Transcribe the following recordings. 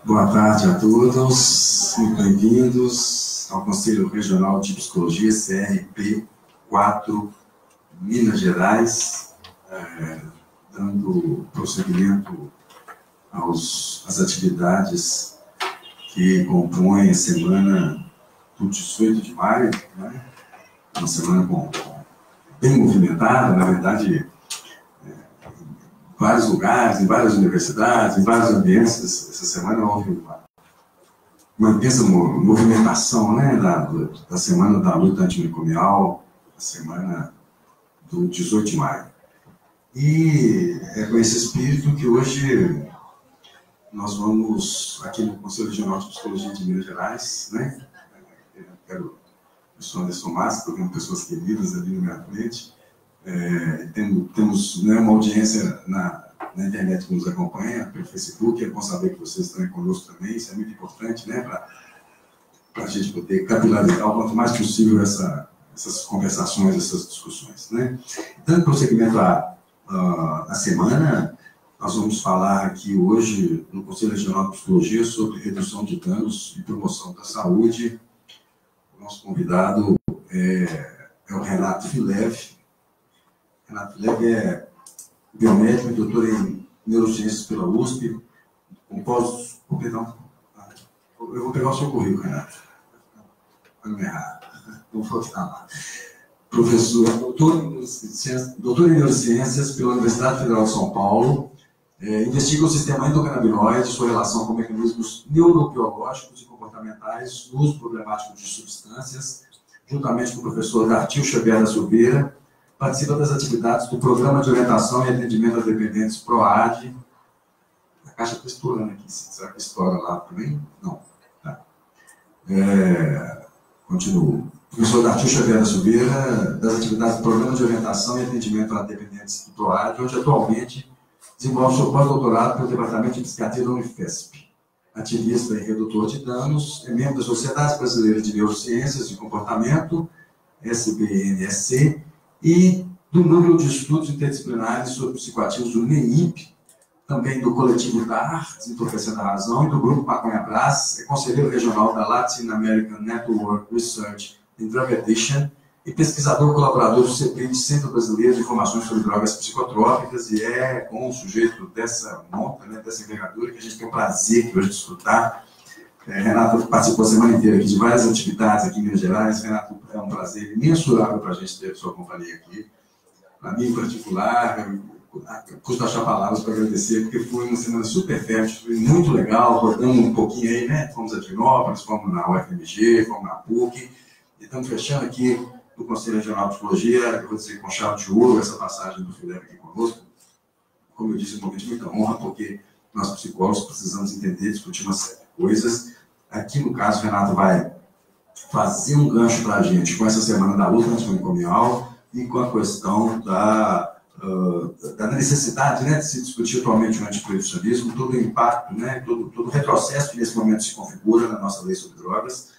Boa tarde a todos, muito bem-vindos ao Conselho Regional de Psicologia, CRP 4, Minas Gerais, dando prosseguimento às atividades que compõem a semana do 18 de maio, né? Uma semana bem movimentada, na verdade, em vários lugares, em várias universidades, em vários ambientes. Essa semana houve uma intensa movimentação, né, da semana da luta antimanicomial, a semana do 18 de maio. E é com esse espírito que hoje nós vamos, aqui no Conselho Regional de Psicologia de Minas Gerais, né, eu sou Anderson Massa, estou vendo pessoas queridas ali na minha frente. Temos, né, uma audiência na internet que nos acompanha, pelo Facebook. É bom saber que vocês estão aí conosco também. Isso é muito importante, né, para a gente poder capilarizar o quanto mais possível essas conversações, essas discussões, né? Dando prosseguimento à semana, nós vamos falar aqui hoje no Conselho Regional de Psicologia sobre redução de danos e promoção da saúde. O nosso convidado é o Renato Filev. Renato Filev é biomédico e doutor em neurociências pela USP, eu vou pegar o seu currículo, Renato. Vai me errar. Vou voltar lá. Professor, doutor em neurociências pela Universidade Federal de São Paulo, investiga o sistema endocannabinoide, sua relação com mecanismos neurobiológicos e comportamentais no uso problemático de substâncias, juntamente com o professor Dartil Xavier da Silveira. Participa das atividades do Programa de Orientação e Atendimento a Dependentes PROAD. A caixa está estourando aqui. Será que estoura lá também? Não. Tá. Continuo. Professor Dartil Xavier da Silveira, das atividades do Programa de Orientação e Atendimento a Dependentes do PROAD, onde atualmente desenvolve seu pós-doutorado pelo Departamento de Psiquiatria da Unifesp. Ativista e redutor de danos, é membro da Sociedade Brasileira de Neurociências e Comportamento, SBNSC, e do Núcleo de Estudos Interdisciplinares sobre Psicoativos do NEIP, também do Coletivo DAR, Desentorpecendo a Razão, e do Grupo Maconha Brás, é conselheiro regional da Latin American Network Research in Drug Addiction e pesquisador colaborador do CPI, Centro Brasileiro de Informações sobre Drogas Psicotrópicas, e é com o sujeito dessa monta, né, dessa envergadura, que a gente tem o prazer de hoje desfrutar. Renato participou a semana inteira aqui de várias atividades aqui em Minas Gerais. Renato, é um prazer imensurável para a gente ter a sua companhia aqui. Para mim, em particular, custa achar palavras para agradecer, porque foi uma semana super fértil, foi muito legal, rodamos um pouquinho aí, né? Fomos a Divinópolis, fomos na UFMG, fomos na PUC, e estamos fechando aqui no Conselho Regional de Psicologia, eu vou dizer com chave de ouro, essa passagem do Filev aqui conosco. Como eu disse, um momento de muita honra, porque nós psicólogos precisamos entender, discutir uma série de coisas. Aqui, no caso, o Renato vai fazer um gancho para a gente com essa semana da luta antimanicomial e com a questão da necessidade, né, de se discutir atualmente o antiproibicionismo, todo o impacto, né, todo o retrocesso que nesse momento se configura na nossa lei sobre drogas,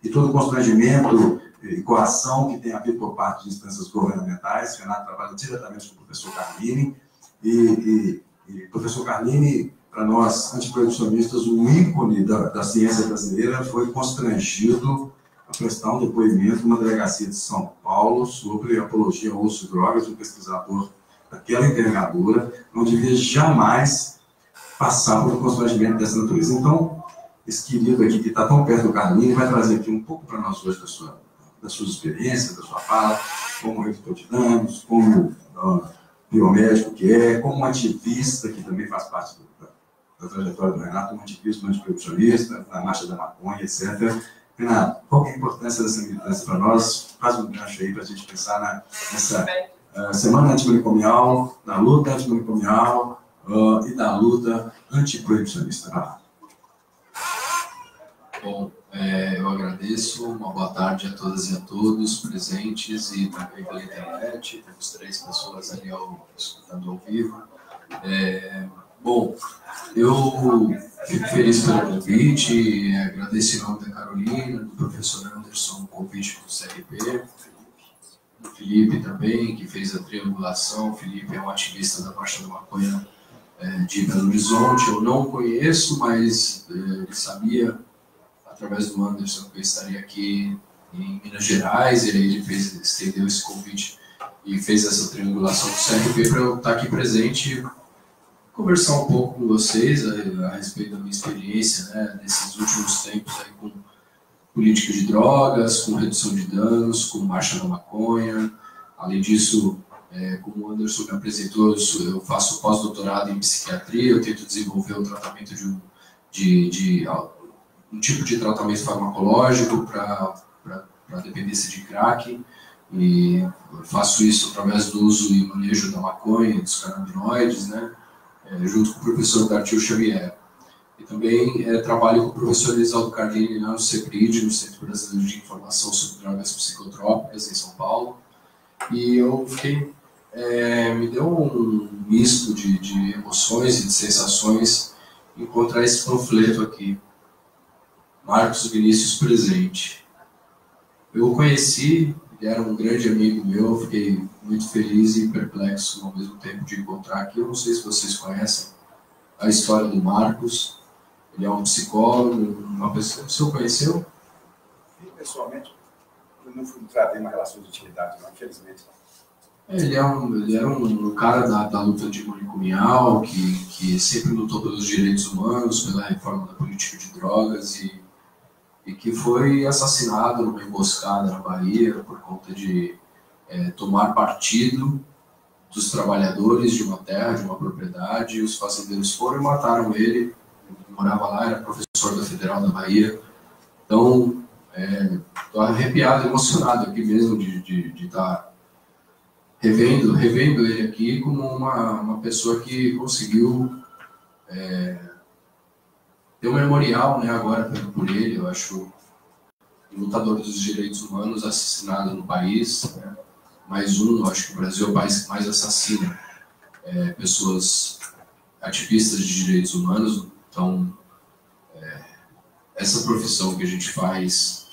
e todo o constrangimento e coação que tem havido por parte de instâncias governamentais. O Renato trabalha diretamente com o professor Carlini, e o professor Carlini, para nós, antiproibicionistas, um ícone da ciência brasileira, foi constrangido a prestar um depoimento numa delegacia de São Paulo sobre apologia ao uso de drogas. Um pesquisador daquela envergadura não devia jamais passar por um constrangimento dessa natureza. Então, esse querido aqui, que está tão perto do Carlinhos, vai trazer aqui um pouco para nós hoje das suas experiências, da sua fala, como redutor de danos, como biomédico que como ativista, que também faz parte da trajetória do Renato, um ativista, um antiproibicionista, da Marcha da Maconha, etc. Renato, qual é a importância dessa militância para nós? Faz um gancho aí para a gente pensar nessa semana antimanicomial, da luta antimanicomial e da luta antiproibicionista. Bom, eu agradeço, uma boa tarde a todas e a todos presentes e também pela internet. Temos 3 pessoas ali escutando ao vivo. Bom, eu fico feliz pelo convite, agradeço em nome da Carolina, do professor Anderson, o convite para o CRP, do Felipe também, que fez a triangulação. O Felipe é um ativista da Marcha da Maconha de Belo Horizonte. Eu não conheço, mas ele sabia, através do Anderson, que eu estaria aqui em Minas Gerais, e aí ele estendeu esse convite e fez essa triangulação com o CRP para eu estar aqui presente, conversar um pouco com vocês a respeito da minha experiência, né, nesses últimos tempos aí com política de drogas, com redução de danos, com marcha da maconha. Além disso, como o Anderson me apresentou, eu faço pós-doutorado em psiquiatria, eu tento desenvolver o tratamento de um tipo de tratamento farmacológico para dependência de crack, e faço isso através do uso e manejo da maconha e dos canabinoides, né, junto com o professor Dartil Xavier. E também trabalho com o professor Elisaldo Cardini lá no CEPRID, no Centro Brasileiro de Informação sobre Drogas Psicotrópicas, em São Paulo. E eu fiquei, me deu um misto de emoções e de sensações encontrar esse panfleto aqui, Marcos Vinícius Presente. Eu o conheci, ele era um grande amigo meu, fiquei muito feliz e perplexo ao mesmo tempo de encontrar aqui. Eu não sei se vocês conhecem a história do Marcos. Ele é um psicólogo, uma pessoa. O senhor conheceu? Pessoalmente, eu não tratei uma relação de intimidade, não, infelizmente. Ele era um cara da luta antimanicomial, que sempre lutou pelos direitos humanos, pela reforma da política de drogas, e que foi assassinado numa emboscada na Bahia por conta de tomar partido dos trabalhadores de uma terra, de uma propriedade, e os fazendeiros foram e mataram ele. Ele morava lá, era professor da Federal da Bahia. Então, estou arrepiado, emocionado aqui mesmo de estar revendo ele aqui como uma pessoa que conseguiu ter um memorial, né, agora por ele. Eu acho lutador dos direitos humanos assassinado no país, né? Mais um, acho que o Brasil é o país que mais assassina pessoas ativistas de direitos humanos. Então, essa profissão que a gente faz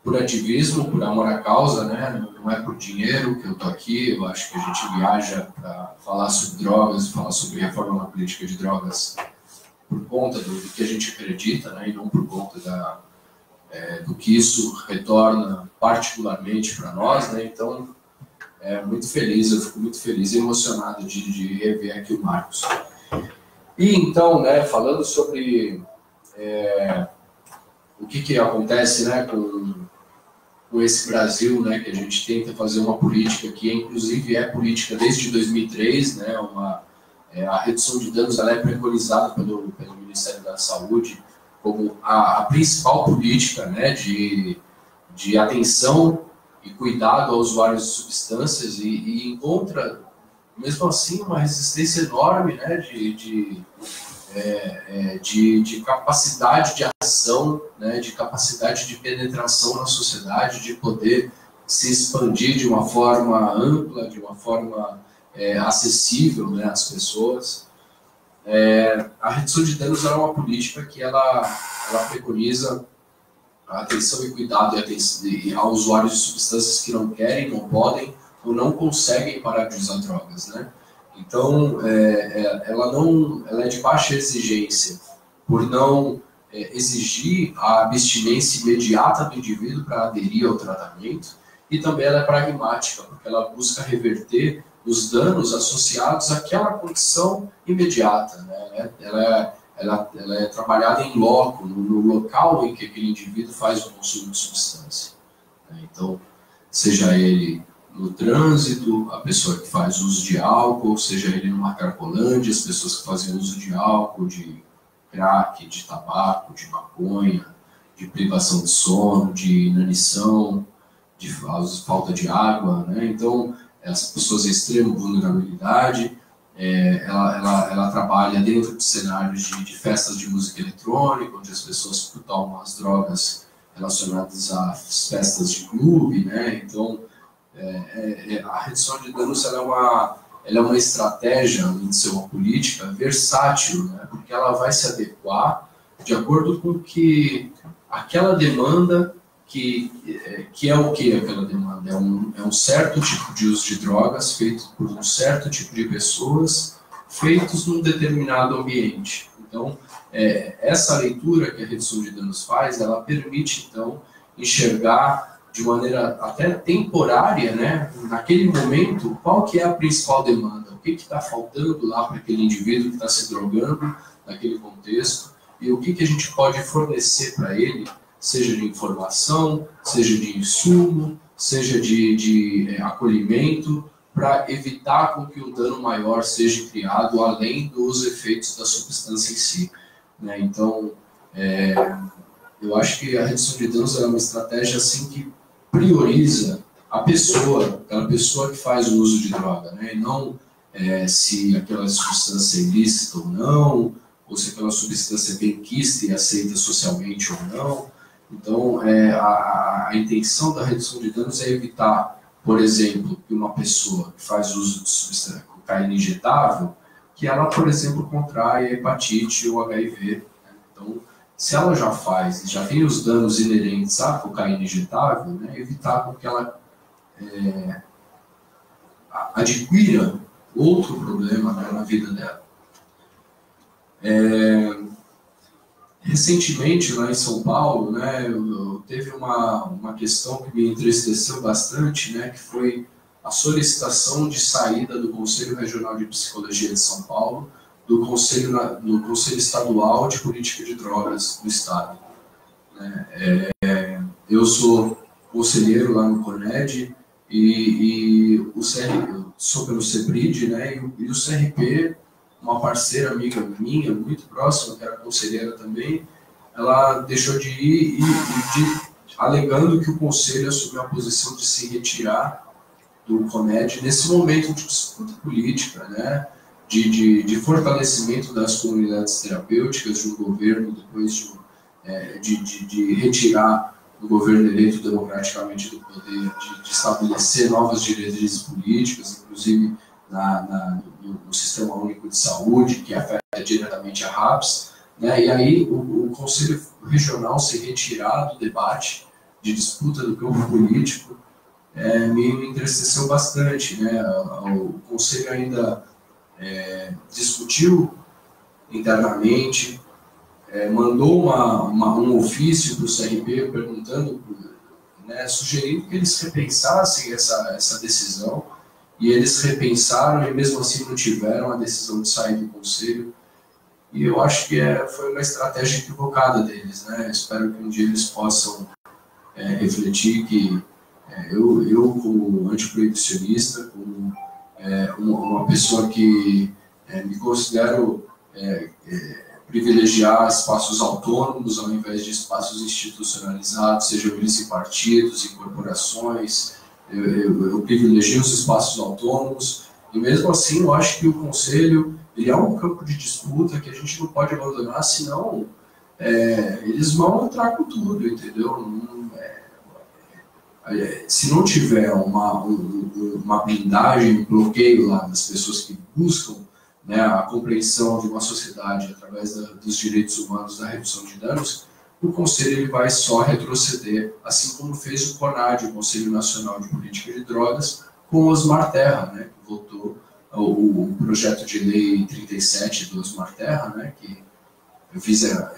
por ativismo, por amor à causa, né? Não é por dinheiro que eu estou aqui. Eu acho que a gente viaja para falar sobre drogas, falar sobre reforma na política de drogas por conta do que a gente acredita, né? E não por conta do que isso retorna particularmente para nós, né? Então, muito feliz, eu fico muito feliz e emocionado de rever aqui o Marcos. E então, né, falando sobre o que acontece, né, com esse Brasil, né, que a gente tenta fazer uma política que, inclusive, é política desde 2003, né, a redução de danos ela é preconizada pelo Ministério da Saúde como a principal política, né, de atenção e cuidado aos usuários de substâncias, e encontra, mesmo assim, uma resistência enorme, né, de capacidade de ação, né, de capacidade de penetração na sociedade, de poder se expandir de uma forma ampla, de uma forma acessível, né, às pessoas. A redução de danos é uma política que ela preconiza a atenção e cuidado a usuários de substâncias que não querem, não podem ou não conseguem parar de usar drogas, né? Então, ela é de baixa exigência por não exigir a abstinência imediata do indivíduo para aderir ao tratamento, e também ela é pragmática, porque ela busca reverter os danos associados àquela condição imediata, né? Ela é trabalhada em loco, no local em que aquele indivíduo faz o consumo de substância. Então, seja ele no trânsito, a pessoa que faz uso de álcool, seja ele numa cracolândia, as pessoas que fazem uso de álcool, de crack, de tabaco, de maconha, de privação de sono, de inanição, de falta de água, né? Então, as pessoas em extrema vulnerabilidade, ela trabalha dentro de cenários de festas de música eletrônica, onde as pessoas tomam as drogas relacionadas às festas de clube, né? Então, a redução de danos ela é uma estratégia, além de ser uma política, versátil, né? Porque ela vai se adequar de acordo com que aquela demanda, que é o que aquela demanda? É um certo tipo de uso de drogas feito por um certo tipo de pessoas, feitos num determinado ambiente. Então, essa leitura que a redução de danos faz, ela permite, então, enxergar de maneira até temporária, né, naquele momento, qual que é a principal demanda, o que está faltando lá para aquele indivíduo que está se drogando naquele contexto, e o que a gente pode fornecer para ele, seja de informação, seja de insumo, seja de acolhimento, para evitar com que o dano maior seja criado, além dos efeitos da substância em si. Né? Então, eu acho que a redução de danos é uma estratégia assim, que prioriza a pessoa, aquela pessoa que faz o uso de droga, né? E não se aquela substância é ilícita ou não, ou se aquela substância é benquista e aceita socialmente ou não. Então, a intenção da redução de danos é evitar, por exemplo, que uma pessoa que faz uso de substância cocaína injetável, que ela, por exemplo, contraia hepatite ou HIV. Né? Então, se ela já faz e já tem os danos inerentes à cocaína injetável, né, evitar com que ela adquira outro problema, né, na vida dela. Recentemente, lá em São Paulo, né, teve uma questão que me entristeceu bastante, né, que foi a solicitação de saída do Conselho Regional de Psicologia de São Paulo, do Conselho Estadual de Política de Drogas do Estado. Eu sou conselheiro lá no CONED e eu sou pelo CEPRID, né, e o CRP, uma parceira amiga minha, muito próxima, que era conselheira também, ela deixou de ir alegando que o conselho assumiu a posição de se retirar do CONED nesse momento de disputa política, né, de fortalecimento das comunidades terapêuticas de um governo, depois de retirar o governo eleito democraticamente do poder, de estabelecer novas diretrizes políticas, inclusive no Sistema Único de Saúde, que afeta diretamente a RAPS, né? E aí o Conselho Regional se retirar do debate de disputa do campo político me entristeceu bastante, né? O Conselho ainda discutiu internamente, mandou um ofício para o CRP perguntando, né, sugerindo que eles repensassem essa decisão, e eles repensaram e mesmo assim não tiveram a decisão de sair do conselho. E eu acho que foi uma estratégia equivocada deles, né? Espero que um dia eles possam refletir que eu como antiproibicionista, como uma pessoa que me considero privilegiar espaços autônomos ao invés de espaços institucionalizados, sejam eles em partidos, em corporações. Eu privilegio os espaços autônomos, e mesmo assim eu acho que o Conselho ele é um campo de disputa que a gente não pode abandonar, senão eles vão entrar com tudo, entendeu? Se não tiver uma blindagem, um bloqueio lá das pessoas que buscam, né, a compreensão de uma sociedade através dos direitos humanos, da redução de danos, o Conselho ele vai só retroceder, assim como fez o CONAD, o Conselho Nacional de Política de Drogas, com o Osmar Terra, né, que votou o projeto de lei 37 do Osmar Terra, né, que visa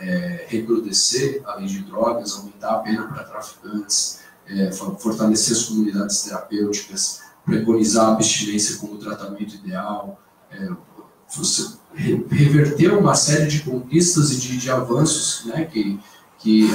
recrudescer a lei de drogas, aumentar a pena para traficantes, fortalecer as comunidades terapêuticas, preconizar a abstinência como tratamento ideal, reverter uma série de conquistas e de avanços, né, que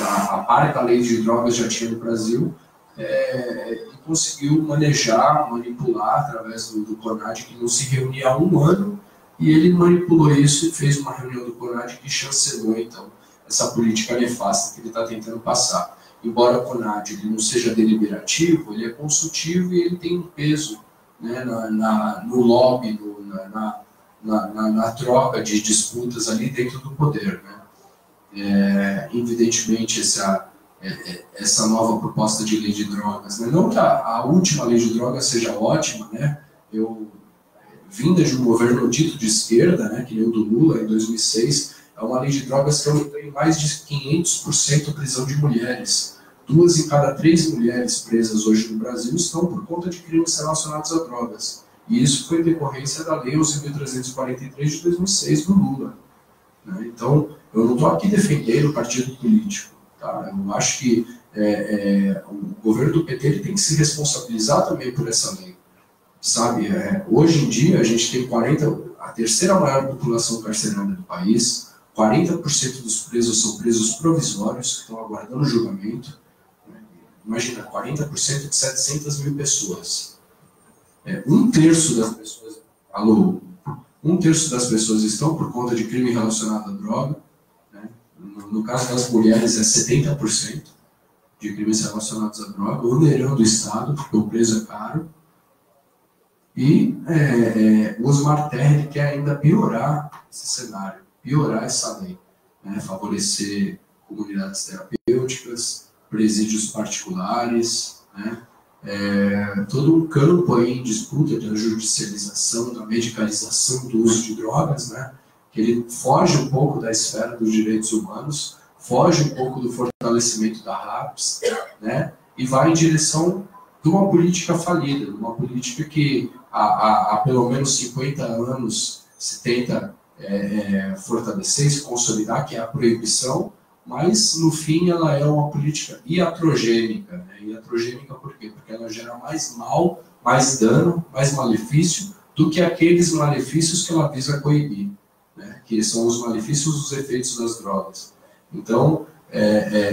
a par da lei de drogas já tinha no Brasil, e conseguiu manipular através do CONAD, que não se reunia há um ano, e ele manipulou isso e fez uma reunião do CONAD que chancelou, então, essa política nefasta que ele está tentando passar. Embora o CONAD ele não seja deliberativo, ele é consultivo e ele tem um peso, né, no lobby, na troca de disputas ali dentro do poder, né? Evidentemente, essa nova proposta de lei de drogas, né? Não que a última lei de drogas seja ótima, né? Vinda de um governo dito de esquerda, né, que nem o do Lula, em 2006, é uma lei de drogas que tem mais de 500% prisão de mulheres. 2 em cada 3 mulheres presas hoje no Brasil estão por conta de crimes relacionados a drogas. E isso foi decorrência da Lei 11.343 de 2006 do Lula. Né? Então, eu não estou aqui defendendo o partido político. Tá? Eu acho que o governo do PT ele tem que se responsabilizar também por essa lei. Sabe, hoje em dia a gente tem a terceira maior população carcerária do país, 40% dos presos são presos provisórios, que estão aguardando julgamento. Imagina, 40% de 700 mil pessoas. Um terço das pessoas... Alô? Um terço das pessoas estão por conta de crime relacionado à droga. Né? No caso das mulheres, é 70% de crimes relacionados à droga, onerando o Estado, porque o preso é caro. E o Osmar Terra quer ainda piorar esse cenário, piorar essa lei, né? Favorecer comunidades terapêuticas, presídios particulares, né? Todo um campo aí em disputa da judicialização, da medicalização do uso de drogas, né? Que ele foge um pouco da esfera dos direitos humanos, foge um pouco do fortalecimento da RAPS, né? E vai em direção de uma política falida, de uma política que há pelo menos 50 anos se tenta fortalecer, se consolidar, que é a proibição, mas no fim ela é uma política iatrogênica. Né? Iatrogênica por quê? Porque ela gera mais mal, mais dano, mais malefício do que aqueles malefícios que ela visa coibir, né? Que são os malefícios dos efeitos das drogas. Então,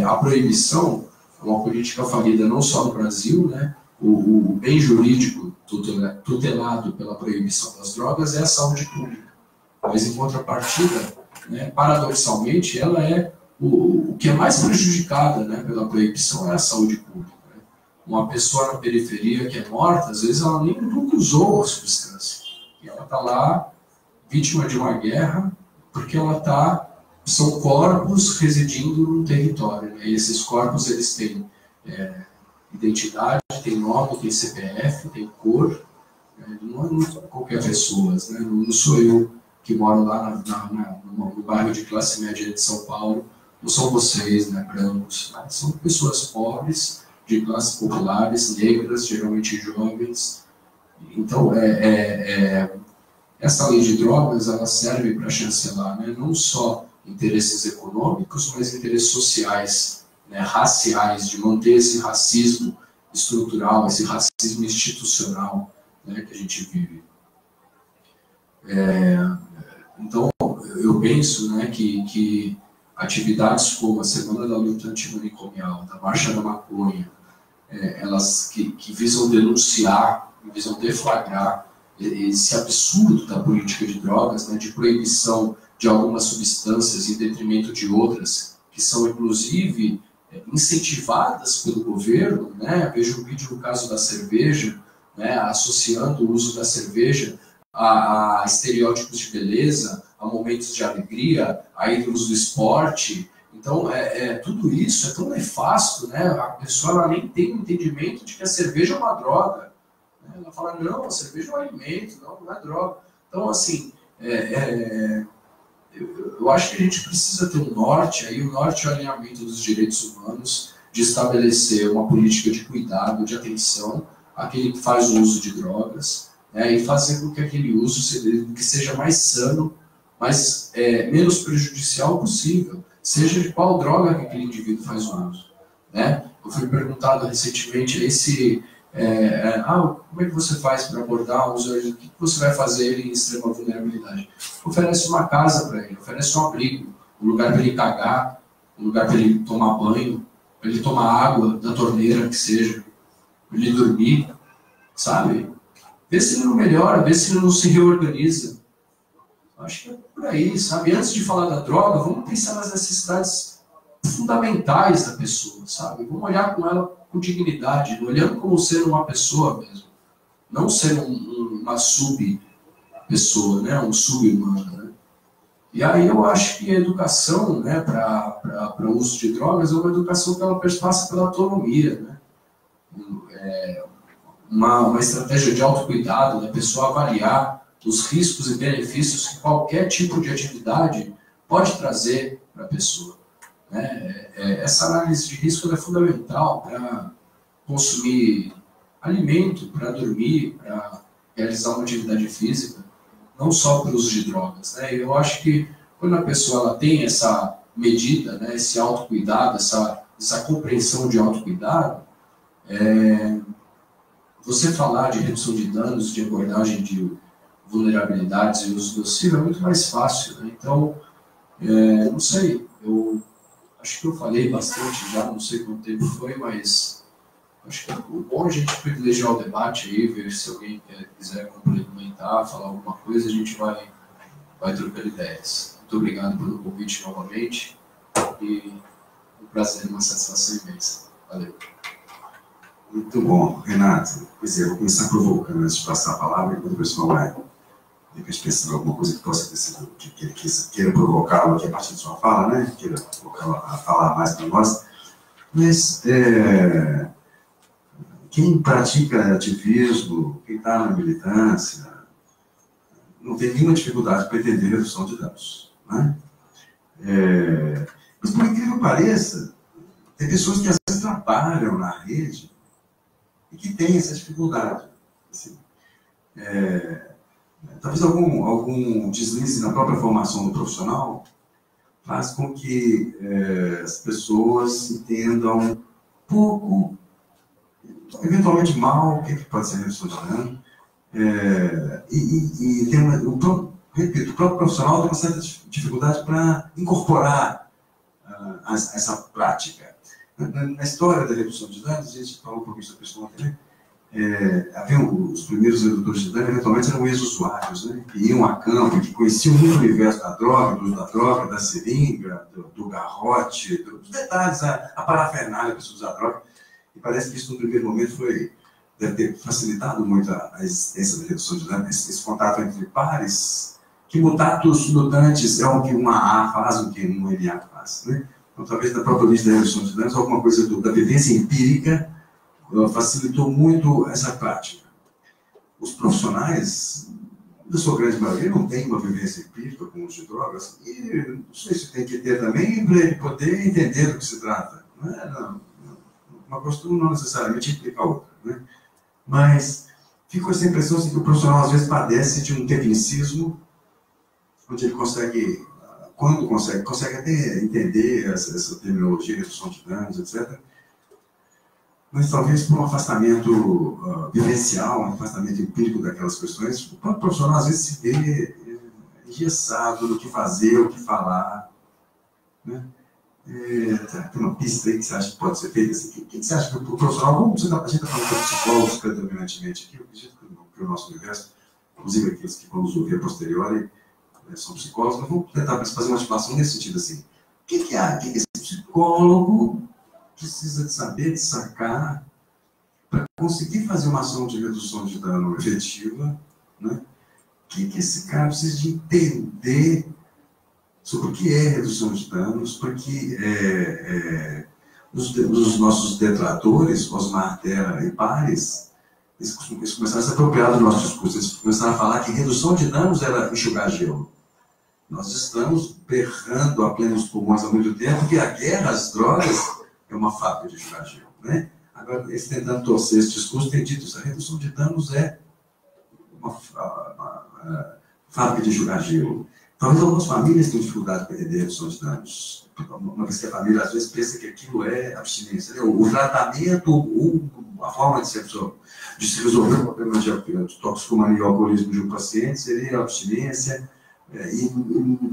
a proibição é uma política falida não só no Brasil, né? O bem jurídico tutelado pela proibição das drogas é a saúde pública. Mas, em contrapartida, né, paradoxalmente, ela é o que é mais prejudicada, né, pela proibição é a saúde pública. Né? Uma pessoa na periferia que é morta, às vezes ela nem nunca usou a substância. E ela está lá, vítima de uma guerra, porque são corpos residindo num território. Né? E esses corpos eles têm identidade, tem nome, tem CPF, tem cor. Não são qualquer pessoa, né? Não sou eu que moro lá no bairro de classe média de São Paulo, não são vocês, né, brancos, mas são pessoas pobres, de classes populares, negras, geralmente jovens. Então, essa lei de drogas ela serve para chancelar, né, não só interesses econômicos, mas interesses sociais, né, raciais, de manter esse racismo estrutural, esse racismo institucional, né, que a gente vive. Então, eu penso, né, que atividades como a Semana da Luta Antimanicomial, da Marcha da Maconha, elas que visam denunciar, visam deflagrar esse absurdo da política de drogas, né, de proibição de algumas substâncias em detrimento de outras, que são, inclusive, incentivadas pelo governo, né? Vejo um vídeo no caso da cerveja, né? Associando o uso da cerveja a estereótipos de beleza, a momentos de alegria, a ídolos do esporte. Então, tudo isso é tão nefasto, né? A pessoa ela nem tem um entendimento de que a cerveja é uma droga. Né? Ela fala, não, a cerveja é um alimento, não é droga. Então, assim, eu acho que a gente precisa ter um norte, aí o norte é o alinhamento dos direitos humanos, de estabelecer uma política de cuidado, de atenção àquele que faz o uso de drogas, né, e fazer com que aquele uso seja mais sano, menos prejudicial possível, seja de qual droga que aquele indivíduo faz o uso. Né? Eu fui perguntado recentemente como é que você faz para abordar o usuário? O que você vai fazer ele em extrema vulnerabilidade? Oferece uma casa para ele, oferece um abrigo, um lugar para ele cagar, um lugar para ele tomar banho, para ele tomar água da torneira, que seja, para ele dormir, sabe? Vê se ele não melhora, vê se ele não se reorganiza. Acho que é por aí, sabe? Antes de falar da droga, vamos pensar nas necessidades fundamentais da pessoa, sabe? Vamos olhar com ela com dignidade, olhando como sendo uma pessoa mesmo, não sendo uma sub-pessoa, né? Um sub-humano, né? E aí eu acho que a educação, né, para o uso de drogas é uma educação que ela passa pela autonomia, né? Uma estratégia de autocuidado, da pessoa avaliar os riscos e benefícios que qualquer tipo de atividade pode trazer para a pessoa. Né? Essa análise de risco é fundamental para consumir alimento, para dormir, para realizar uma atividade física, não só para o uso de drogas, né? Eu acho que quando a pessoa ela tem essa medida, né, esse autocuidado, essa compreensão de autocuidado, você falar de redução de danos, de abordagem de vulnerabilidades e uso nocivo é muito mais fácil, né? Então, não sei, eu acho que eu falei bastante já, não sei quanto tempo foi, mas acho que é bom a gente privilegiar o debate aí, ver se alguém quiser complementar, falar alguma coisa, a gente vai trocando ideias. Muito obrigado pelo convite novamente e um prazer, uma satisfação imensa. Valeu. Muito bom, Renato. Pois é, eu vou começar provocando antes de passar a palavra, enquanto o pessoal vai depois pensando em alguma coisa que possa ter sido, que ele queira provocá-lo aqui a partir de sua fala, né? Queira provocá-lo a falar mais para nós. Mas quem pratica ativismo, quem está na militância, não tem nenhuma dificuldade para entender redução de danos, né? Mas, por incrível que pareça, tem pessoas que às vezes trabalham na rede e que têm essa dificuldade. Assim, talvez algum deslize na própria formação do profissional faz com que as pessoas entendam pouco, eventualmente mal, o que pode ser redução de dano. E tem repito, o próprio profissional tem uma certa dificuldade para incorporar essa prática. Na história da redução de danos, a gente falou um pouquinho sobre isso ontem, né? Os primeiros redutores de dano, eventualmente, eram ex-usuários, né? Que iam a campo, que conheciam muito o universo da droga, da seringa, do garrote, dos detalhes, a parafernália para usar a droga. E parece que isso, no primeiro momento, deve ter facilitado muito a existência da redução de dano, esse contato entre pares, que mutatis mutandis é o que uma A faz, o que uma NA faz, né? Então, talvez na própria lista da redução de danos, alguma coisa da vivência empírica facilitou muito essa prática. Os profissionais, na sua grande maioria, não têm uma vivência empírica com o uso de drogas, e não sei se tem que ter também para ele poder entender do que se trata. Não, uma postura não necessariamente implica a outra, né? Mas fico essa impressão assim, que o profissional às vezes padece de um tecnicismo, onde ele consegue, quando consegue até entender essa terminologia, redução de danos, etc., mas talvez por um afastamento vivencial, um afastamento empírico daquelas questões, o próprio profissional às vezes se vê engessado no que fazer, o que falar, né? Tem uma pista aí que você acha que pode ser feita assim? O que você acha que o profissional, a gente está falando de psicólogos predominantemente aqui, eu acredito que o nosso universo, inclusive aqueles que vão nos ouvir a posteriori, são psicólogos, mas vamos tentar fazer uma articulação nesse sentido assim. O que esse psicólogo precisa de saber, de sacar, para conseguir fazer uma ação de redução de dano efetiva, né? O que esse cara precisa de entender sobre o que é redução de danos, porque os nossos detratores, Osmar Terra e pares, eles começaram a se apropriar do nosso discurso, eles começaram a falar que redução de danos era enxugar gelo. Nós estamos berrando a plenos pulmões há muito tempo que a guerra às drogas é uma fábrica de enxugar gelo, né? Agora, eles tentando torcer esse discurso, têm dito isso, a redução de danos é uma fábrica de enxugar gelo. Talvez algumas famílias tenham dificuldade para entender a redução de danos. Uma vez que a família, às vezes, pensa que aquilo é abstinência, né? O tratamento, a forma de se resolver o problema de toxicomania e alcoolismo de um paciente seria a abstinência, e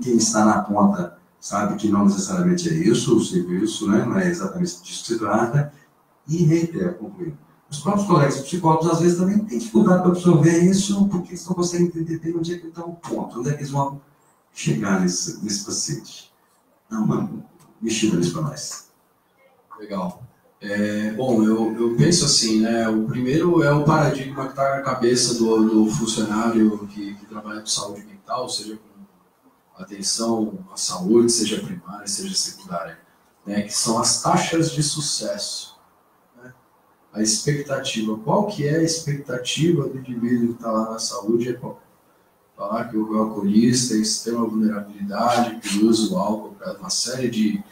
quem está na ponta sabe que não necessariamente é isso, o serviço, né? Não é exatamente disso que se trata. E reitero, concluindo, os próprios colegas psicólogos, às vezes, também têm dificuldade para absorver isso, porque eles não conseguem entender bem onde é que está o ponto, onde é que eles vão chegar nesse paciente. Dá uma mexida nisso para nós. Legal. Bom, eu penso assim, né? O primeiro é o paradigma que está na cabeça do funcionário que trabalha com saúde mental, seja com atenção à saúde, seja primária, seja secundária, né? Que são as taxas de sucesso, né? A expectativa. Qual que é a expectativa do indivíduo que está lá na saúde? Falar que o alcoolista tem extrema vulnerabilidade, que usa o álcool para uma série de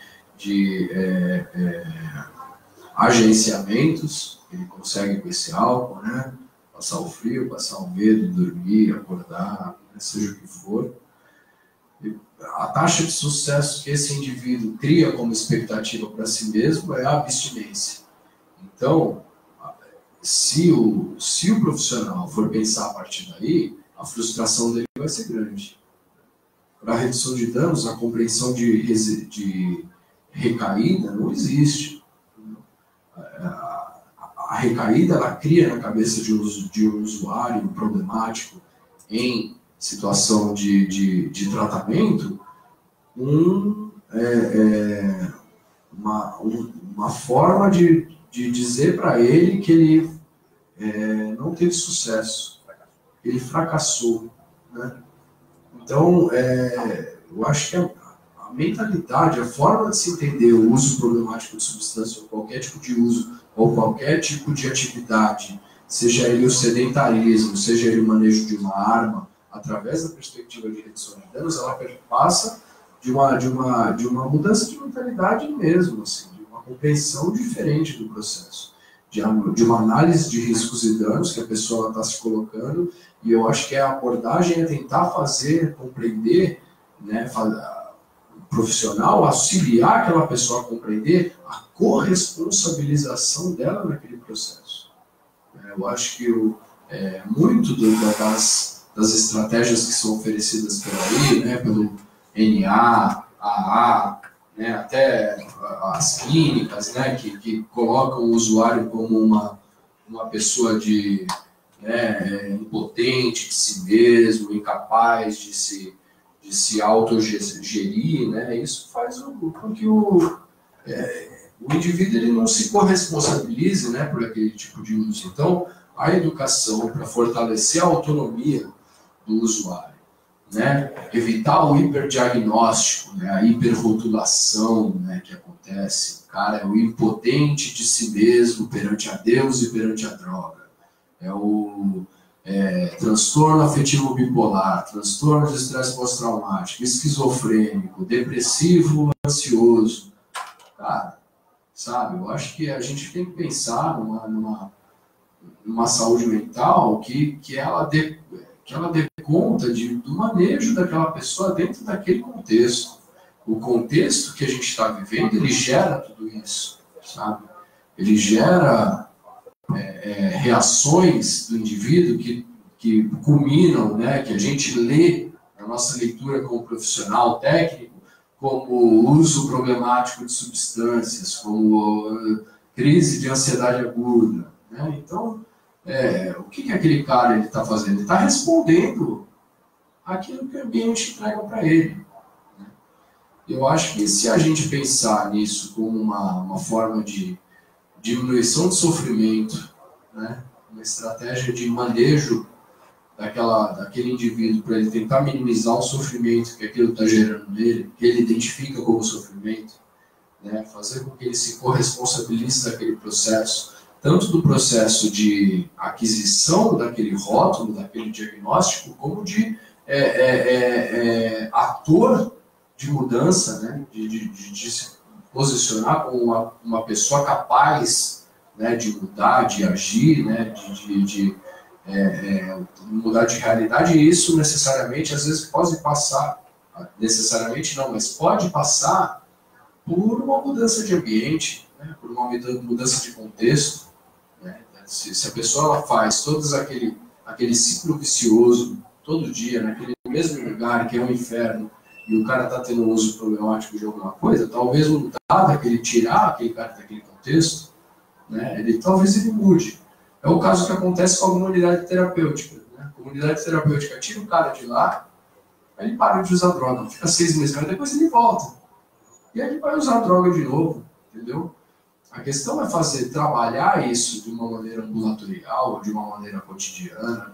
agenciamentos que ele consegue com esse álcool, né? passar o frio, passar o medo, dormir, acordar, né, seja o que for. E a taxa de sucesso que esse indivíduo cria como expectativa para si mesmo é a abstinência. Então, se o profissional for pensar a partir daí, a frustração dele vai ser grande. Para a redução de danos, a compreensão de recaída não existe. A recaída, ela cria na cabeça de um usuário problemático em situação de tratamento uma forma de dizer para ele que ele não teve sucesso, ele fracassou, né? Então, eu acho que a mentalidade, a forma de se entender o uso problemático de substância, ou qualquer tipo de uso, ou qualquer tipo de atividade, seja ele o sedentarismo, seja ele o manejo de uma arma, através da perspectiva de redução de danos, ela passa de uma mudança de mentalidade mesmo, assim, de uma compreensão diferente do processo, de uma análise de riscos e danos que a pessoa está se colocando, e eu acho que a abordagem é tentar compreender, né, o profissional auxiliar aquela pessoa a compreender a corresponsabilização dela naquele processo. Eu acho que muito das estratégias que são oferecidas por aí, né, pelo NA, AA, né, até as clínicas, né, que colocam o usuário como uma pessoa impotente de si mesmo, incapaz de se autogerir, né, isso faz com que o indivíduo ele não se corresponsabilize, né, por aquele tipo de uso. Então, a educação para fortalecer a autonomia do usuário, né, evitar o hiperdiagnóstico, né, a hiperrotulação, né, que acontece. O cara é o impotente de si mesmo perante a Deus e perante a droga. É o transtorno afetivo bipolar, transtorno de estresse pós-traumático, esquizofrênico, depressivo, ansioso. Cara, sabe, eu acho que a gente tem que pensar numa saúde mental que ela dê conta do manejo daquela pessoa dentro daquele contexto. O contexto que a gente está vivendo, ele gera tudo isso, sabe? Ele gera reações do indivíduo que culminam, né, que a gente lê na nossa leitura como profissional técnico, como uso problemático de substâncias, como crise de ansiedade aguda, né? Então, o que aquele cara está fazendo? Ele está respondendo aquilo que o ambiente entrega para ele, né? Eu acho que se a gente pensar nisso como uma forma de diminuição de sofrimento, né, uma estratégia de manejo daquele indivíduo para ele tentar minimizar o sofrimento que aquilo está gerando nele, que ele identifica como sofrimento, né, fazer com que ele se corresponsabilize daquele processo, tanto do processo de aquisição daquele rótulo, daquele diagnóstico, como de ator de mudança, né, de se posicionar como uma pessoa capaz, né, de mudar, de agir, né, de mudar de realidade, e isso necessariamente, às vezes, pode passar, necessariamente não, mas pode passar por uma mudança de ambiente, né, por uma mudança de contexto, né? Se a pessoa faz todos aquele ciclo vicioso todo dia, naquele mesmo lugar que é um inferno, e o cara está tendo um uso problemático de alguma coisa, talvez mudar tirar aquele cara daquele contexto, né, talvez ele mude. É o caso que acontece com a comunidade terapêutica, né? A comunidade terapêutica tira o cara de lá, aí ele para de usar droga, fica 6 meses, mas depois ele volta. E aí ele vai usar droga de novo, entendeu? A questão é trabalhar isso de uma maneira ambulatorial, de uma maneira cotidiana,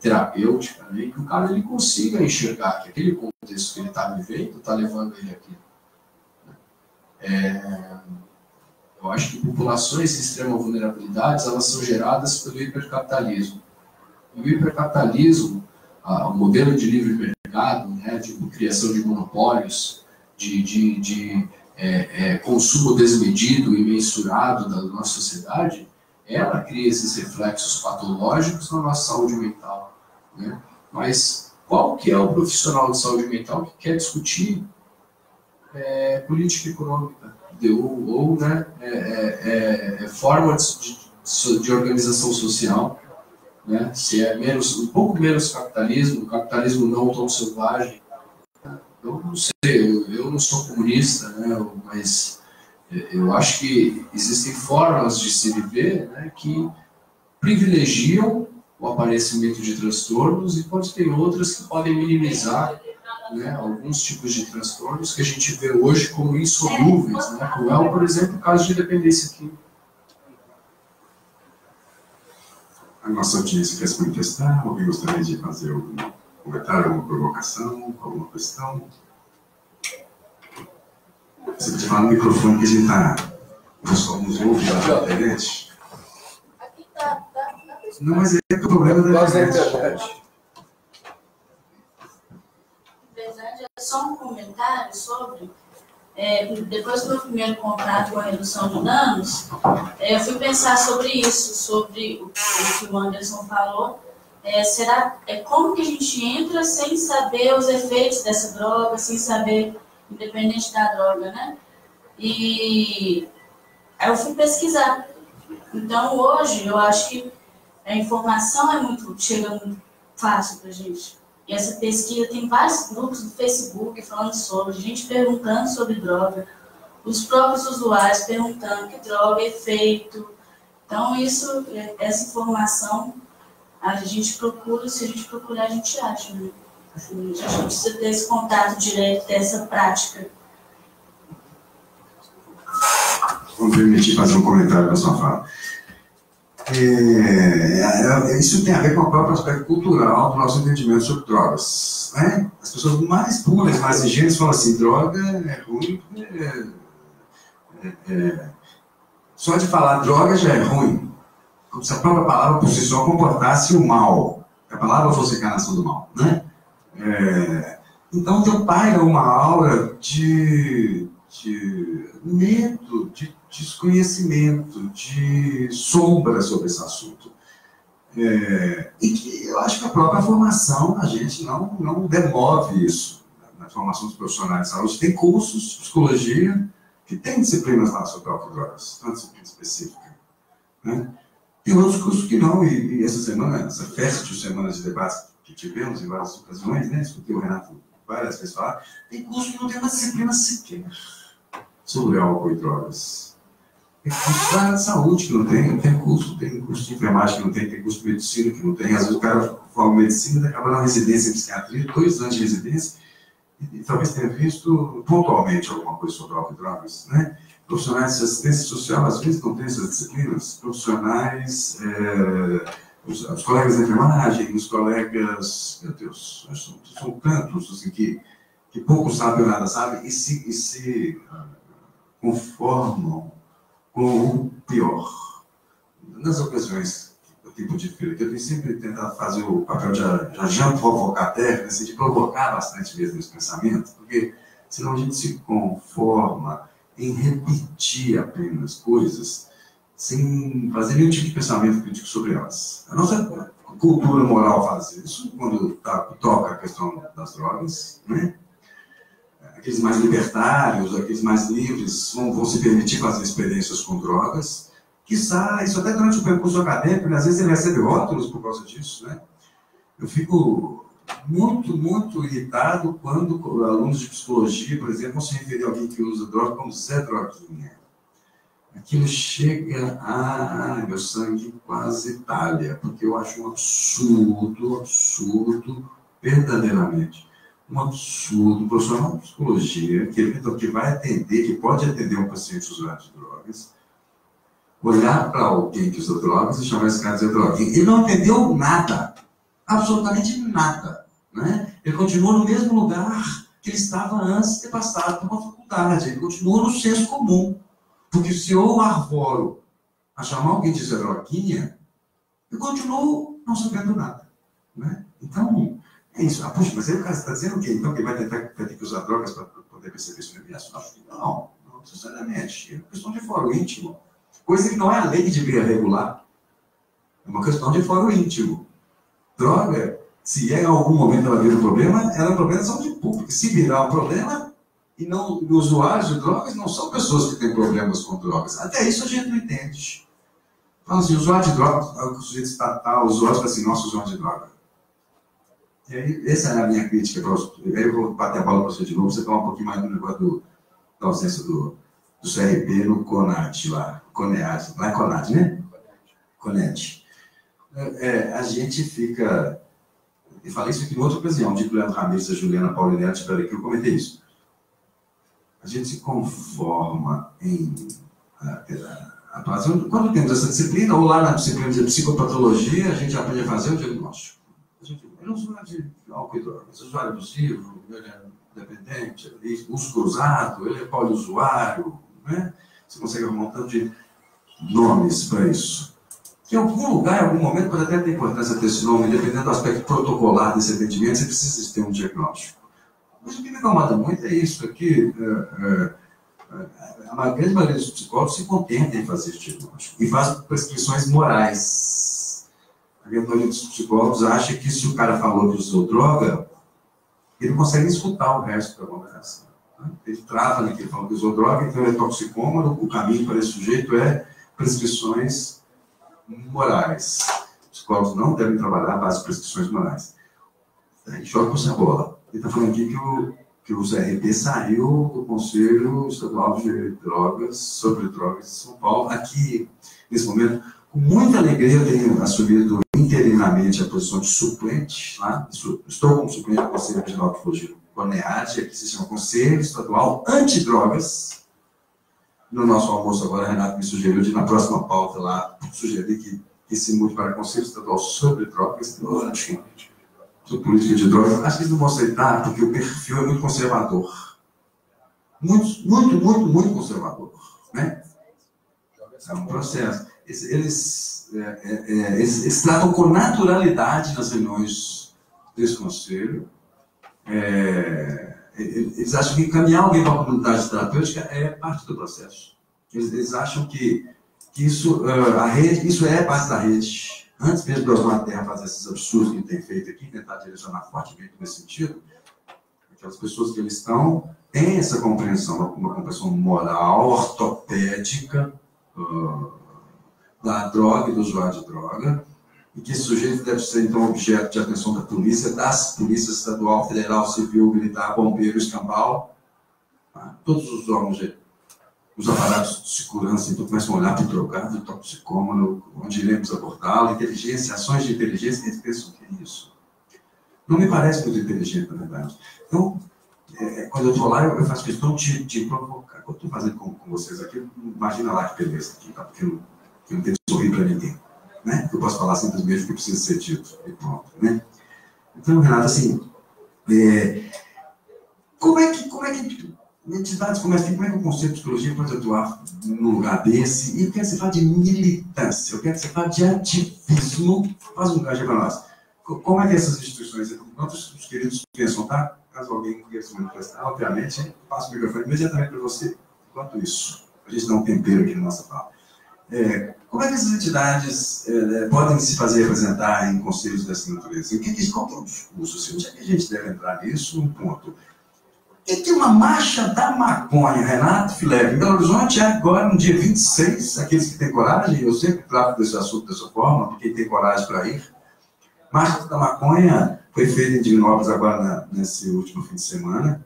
terapêutica, né? E que o cara ele consiga enxergar que aquele contexto que ele está vivendo está levando ele aqui. Eu acho que populações de extrema vulnerabilidade, elas são geradas pelo hipercapitalismo. E o hipercapitalismo, o modelo de livre mercado, né, de criação de monopólios, de consumo desmedido e mensurado da nossa sociedade, ela cria esses reflexos patológicos na nossa saúde mental, né? Mas qual que é o profissional de saúde mental que quer discutir política econômica ou né, forma de organização social, né? Se é um pouco menos capitalismo não tão selvagem. Eu não sei, eu não sou comunista, né? Mas eu acho que existem formas de se viver, né, que privilegiam o aparecimento de transtornos, enquanto tem outras que podem minimizar, né, alguns tipos de transtornos que a gente vê hoje como insolúveis, né, como é, por exemplo, o caso de dependência química. A nossa audiência quer se manifestar. Alguém gostaria de fazer algum comentário, alguma provocação, alguma questão? Você podia falar no microfone que a gente está... O pessoal nos ouve lá na internet. Aqui tá. Não, mas é que o problema da internet. Na verdade, é só um comentário sobre... depois do meu primeiro contato com a redução de danos, eu fui pensar sobre isso, sobre o que o Anderson falou. Como que a gente entra sem saber os efeitos dessa droga, sem saber, independente da droga, né? E aí eu fui pesquisar. Então, hoje, eu acho que a informação chega muito fácil para a gente. E essa pesquisa tem vários grupos do Facebook falando sobre, gente perguntando sobre droga, os próprios usuários perguntando que droga, efeito. Então, essa informação, a gente procura, se a gente procurar, a gente acha, né? Assim, a gente precisa ter esse contato direto, ter essa prática. Vamos permitir fazer um comentário com a sua fala. Isso tem a ver com o próprio aspecto cultural do nosso entendimento sobre drogas, né? As pessoas mais puras, mais ingênuas falam assim, droga é ruim, só de falar droga já é ruim, como se a própria palavra por si só comportasse o mal, a palavra fosse a encarnação do mal, né? Então tem paira uma aura de medo, de desconhecimento, de sombra sobre esse assunto. E que eu acho que a própria formação, a gente não demove isso. Na formação dos profissionais de saúde, tem cursos de psicologia que tem disciplinas lá sobre autodrogas, uma disciplina específica, né? Tem outros cursos que não, e essa semana, essa festa de semanas de debate que tivemos em várias ocasiões, né? Escutei o Renato várias vezes falar, tem curso que não tem uma disciplina sequer sobre álcool e drogas. Tem curso da saúde que não tem curso de enfermagem que não tem curso de medicina que não tem. Às vezes o cara forma medicina e acaba na residência em psiquiatria, 2 anos de residência, e talvez tenha visto pontualmente alguma coisa sobre álcool e drogas, né? Profissionais de assistência social, às vezes, não têm essas disciplinas. Profissionais, os colegas da enfermagem, os colegas, meu Deus, são tantos assim, que pouco sabem ou nada sabem e se conformam com o pior. Nas ocasiões que eu tenho podido ver, eu tenho sempre tentado fazer o papel de agente provocateur, assim, de provocar bastante mesmo esse pensamento, porque senão a gente se conforma em repetir apenas coisas sem fazer nenhum tipo de pensamento crítico sobre elas. A nossa cultura moral faz isso quando toca a questão das drogas, né? Aqueles mais libertários, aqueles mais livres vão se permitir fazer experiências com drogas, quiçá, isso até durante o percurso acadêmico, né? Às vezes ele recebe rótulos por causa disso, né? Eu fico muito irritado quando alunos de psicologia, por exemplo, vão se referir a alguém que usa droga como Zé Droguinha. Aquilo chega a meu sangue quase talha, porque eu acho um absurdo, verdadeiramente, um absurdo, um profissional de psicologia que vai atender, que pode atender um paciente usuário de drogas, olhar para alguém que usa drogas e chamar esse cara de Zé Droguinha. Ele não entendeu nada. Absolutamente nada, né? Ele continua no mesmo lugar que ele estava antes de ter passado por uma faculdade. Ele continua no senso comum. Porque se eu arvoro a chamar alguém de Zé Droguinha, eu continuo não sabendo nada, né? Então, é isso. Puxa, mas aí o cara está dizendo o quê? Então, que vai ter que usar drogas para poder perceber isso no universo? Acho que não necessariamente. É uma questão de foro íntimo. Coisa que não é a lei que deveria regular. É uma questão de fórum íntimo. Droga, se em algum momento ela vira um problema, ela é um problema de saúde pública. Se virar um problema, e não, os usuários de drogas não são pessoas que têm problemas com drogas. Até isso a gente não entende. Fala assim, usuário de drogas, o sujeito estatal, o usuário fala assim, nosso usuário de droga. E aí, essa é a minha crítica. Aí eu vou bater a bola para você de novo, você falar um pouquinho mais do negócio da ausência do CRP no CONAD lá. CONEAD, lá é CONAD, né? CONED. A gente fica... Eu falei isso aqui em outra ocasião, de Leandro Ramírez, a Juliana Paulinelli, espera que eu comentei isso. A gente se conforma em... Quando temos essa disciplina, ou lá na disciplina de psicopatologia, a gente aprende a fazer o diagnóstico. Ele é um usuário de álcool e drogas, usuário abusivo, ele é dependente, ele uso cruzado, ele é poliusuário, né? Você consegue arrumar um tanto de nomes para isso. Em algum lugar, em algum momento, pode até ter importância ter esse nome, dependendo do aspecto protocolar desse atendimento, você precisa ter um diagnóstico. Mas o que me incomoda muito é isso aqui. A grande maioria dos psicólogos se contenta em fazer esse diagnóstico e faz prescrições morais. A grande maioria dos psicólogos acha que se o cara falou que usou droga, ele não consegue escutar o resto da conversa. Ele trava naquele falou que usou droga, então ele é toxicômano, o caminho para esse sujeito é prescrições morais. Os psicólogos não devem trabalhar à base de prescrições morais. Aí joga com essa bola. Ele está falando aqui que o CRP saiu do Conselho Estadual de Drogas, sobre drogas de São Paulo. Aqui, nesse momento, com muita alegria, eu tenho assumido interinamente a posição de suplente. Lá. Estou como suplente do Conselho Regional de Fugiu, CONEAD, aqui se chama Conselho Estadual Antidrogas. No nosso almoço agora, Renato me sugeriu de, na próxima pauta lá, sugerir que se mude para Conselho Estadual sobre Drogas. Sobre política de drogas. Acho que eles não vão aceitar, porque o perfil é muito conservador. Muito conservador. Né? É um processo. Eles tratam com naturalidade nas reuniões desse conselho. Eles acham que encaminhar alguém para a comunidade terapêutica é parte do processo. Eles acham que isso, a rede, isso é parte da rede. Antes mesmo de Osmar Terra fazer esses absurdos que ele tem feito aqui, tentar direcionar fortemente nesse sentido, aquelas pessoas que eles estão têm essa compreensão, uma compreensão moral, ortopédica da droga e do usuário de droga, e que esse sujeito deve ser, então, objeto de atenção da polícia, das polícias estadual, federal, civil, militar, bombeiro, escambau, tá? Todos os órgãos os aparatos de segurança então começam a olhar para o drogado, o toxicômano, onde iremos abordá-lo, inteligência, ações de inteligência, eles pensam que é isso. Não me parece muito inteligente, na verdade. Então, quando eu estou lá, eu faço questão de provocar. Quando eu estou fazendo com vocês aqui, imagina lá que beleza aqui, tá? Porque eu não tenho que sorrir para ninguém. Né? Eu posso falar simplesmente o que precisa ser dito. E pronto, né? Então, Renato, assim, como é que entidades como essa, como é que o Conselho de Psicologia pode atuar num lugar desse? E eu quero que você fale de militância, eu quero que você fale de ativismo. Faz um gajo para nós. Como é que essas instituições, enquanto os queridos pensam, tá? Caso alguém queira se manifestar, obviamente, passo o microfone imediatamente para você. Enquanto isso, a gente dá um tempero aqui na nossa fala. Como é que essas entidades podem se fazer representar em conselhos dessa natureza? Qual que é o discurso? Onde é que a gente deve entrar nisso? Um ponto. Tem uma marcha da maconha, Renato Fileve, em Belo Horizonte, agora no dia 26, aqueles que têm coragem, eu sempre trato desse assunto dessa forma, porque quem tem coragem para ir. Marcha da maconha foi feita em Divinópolis agora nesse último fim de semana,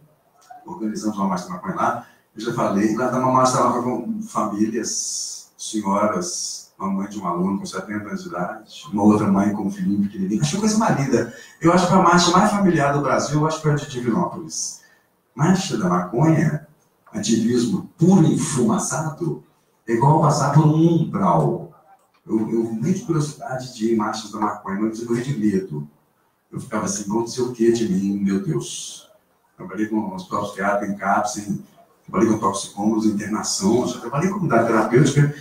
organizamos uma marcha da maconha lá, eu já falei, lá dá uma marcha da maconha com famílias, senhoras, uma mãe de um aluno com 70 anos de idade, uma outra mãe com um filhinho pequenininho, acho uma coisa mais linda. Eu acho que a marcha mais familiar do Brasil, eu acho que é a de Divinópolis. Marcha da maconha, ativismo puro e enfumaçado, é igual passar por um umbral. Eu nem de curiosidade de ir em marchas da maconha, mas eu morri de medo. Eu ficava assim, vão dizer o que de mim, meu Deus? Trabalhei com os próprios psiquiatras em CAPS, trabalhei com toxicômanos, internação, já trabalhei com comunidade terapêutica,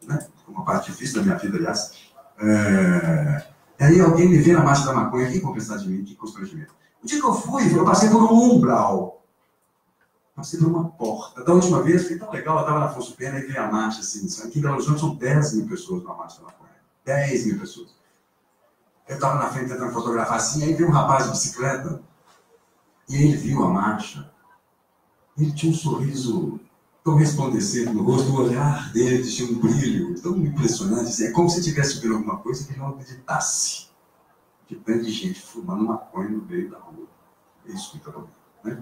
né? Uma parte difícil da minha vida, aliás. E aí alguém me vê na marcha da maconha, quem compensar de mim, que constrangimento. O dia que eu fui, eu passei por um umbral. Passei por uma porta. Da última vez, foi tão legal, eu estava na Afonso Pena e vi a marcha, assim. Aqui em Belo Horizonte são 10 mil pessoas na marcha da maconha. 10 mil pessoas. Eu estava na frente tentando fotografar assim, aí veio um rapaz de bicicleta, e ele viu a marcha. Ele tinha um sorriso tão resplandecente no rosto, o olhar dele tinha um brilho tão impressionante. Assim, é como se tivesse vendo alguma coisa que ele não acreditasse. De tanta gente fumando maconha no meio da rua. É isso que está falando, né?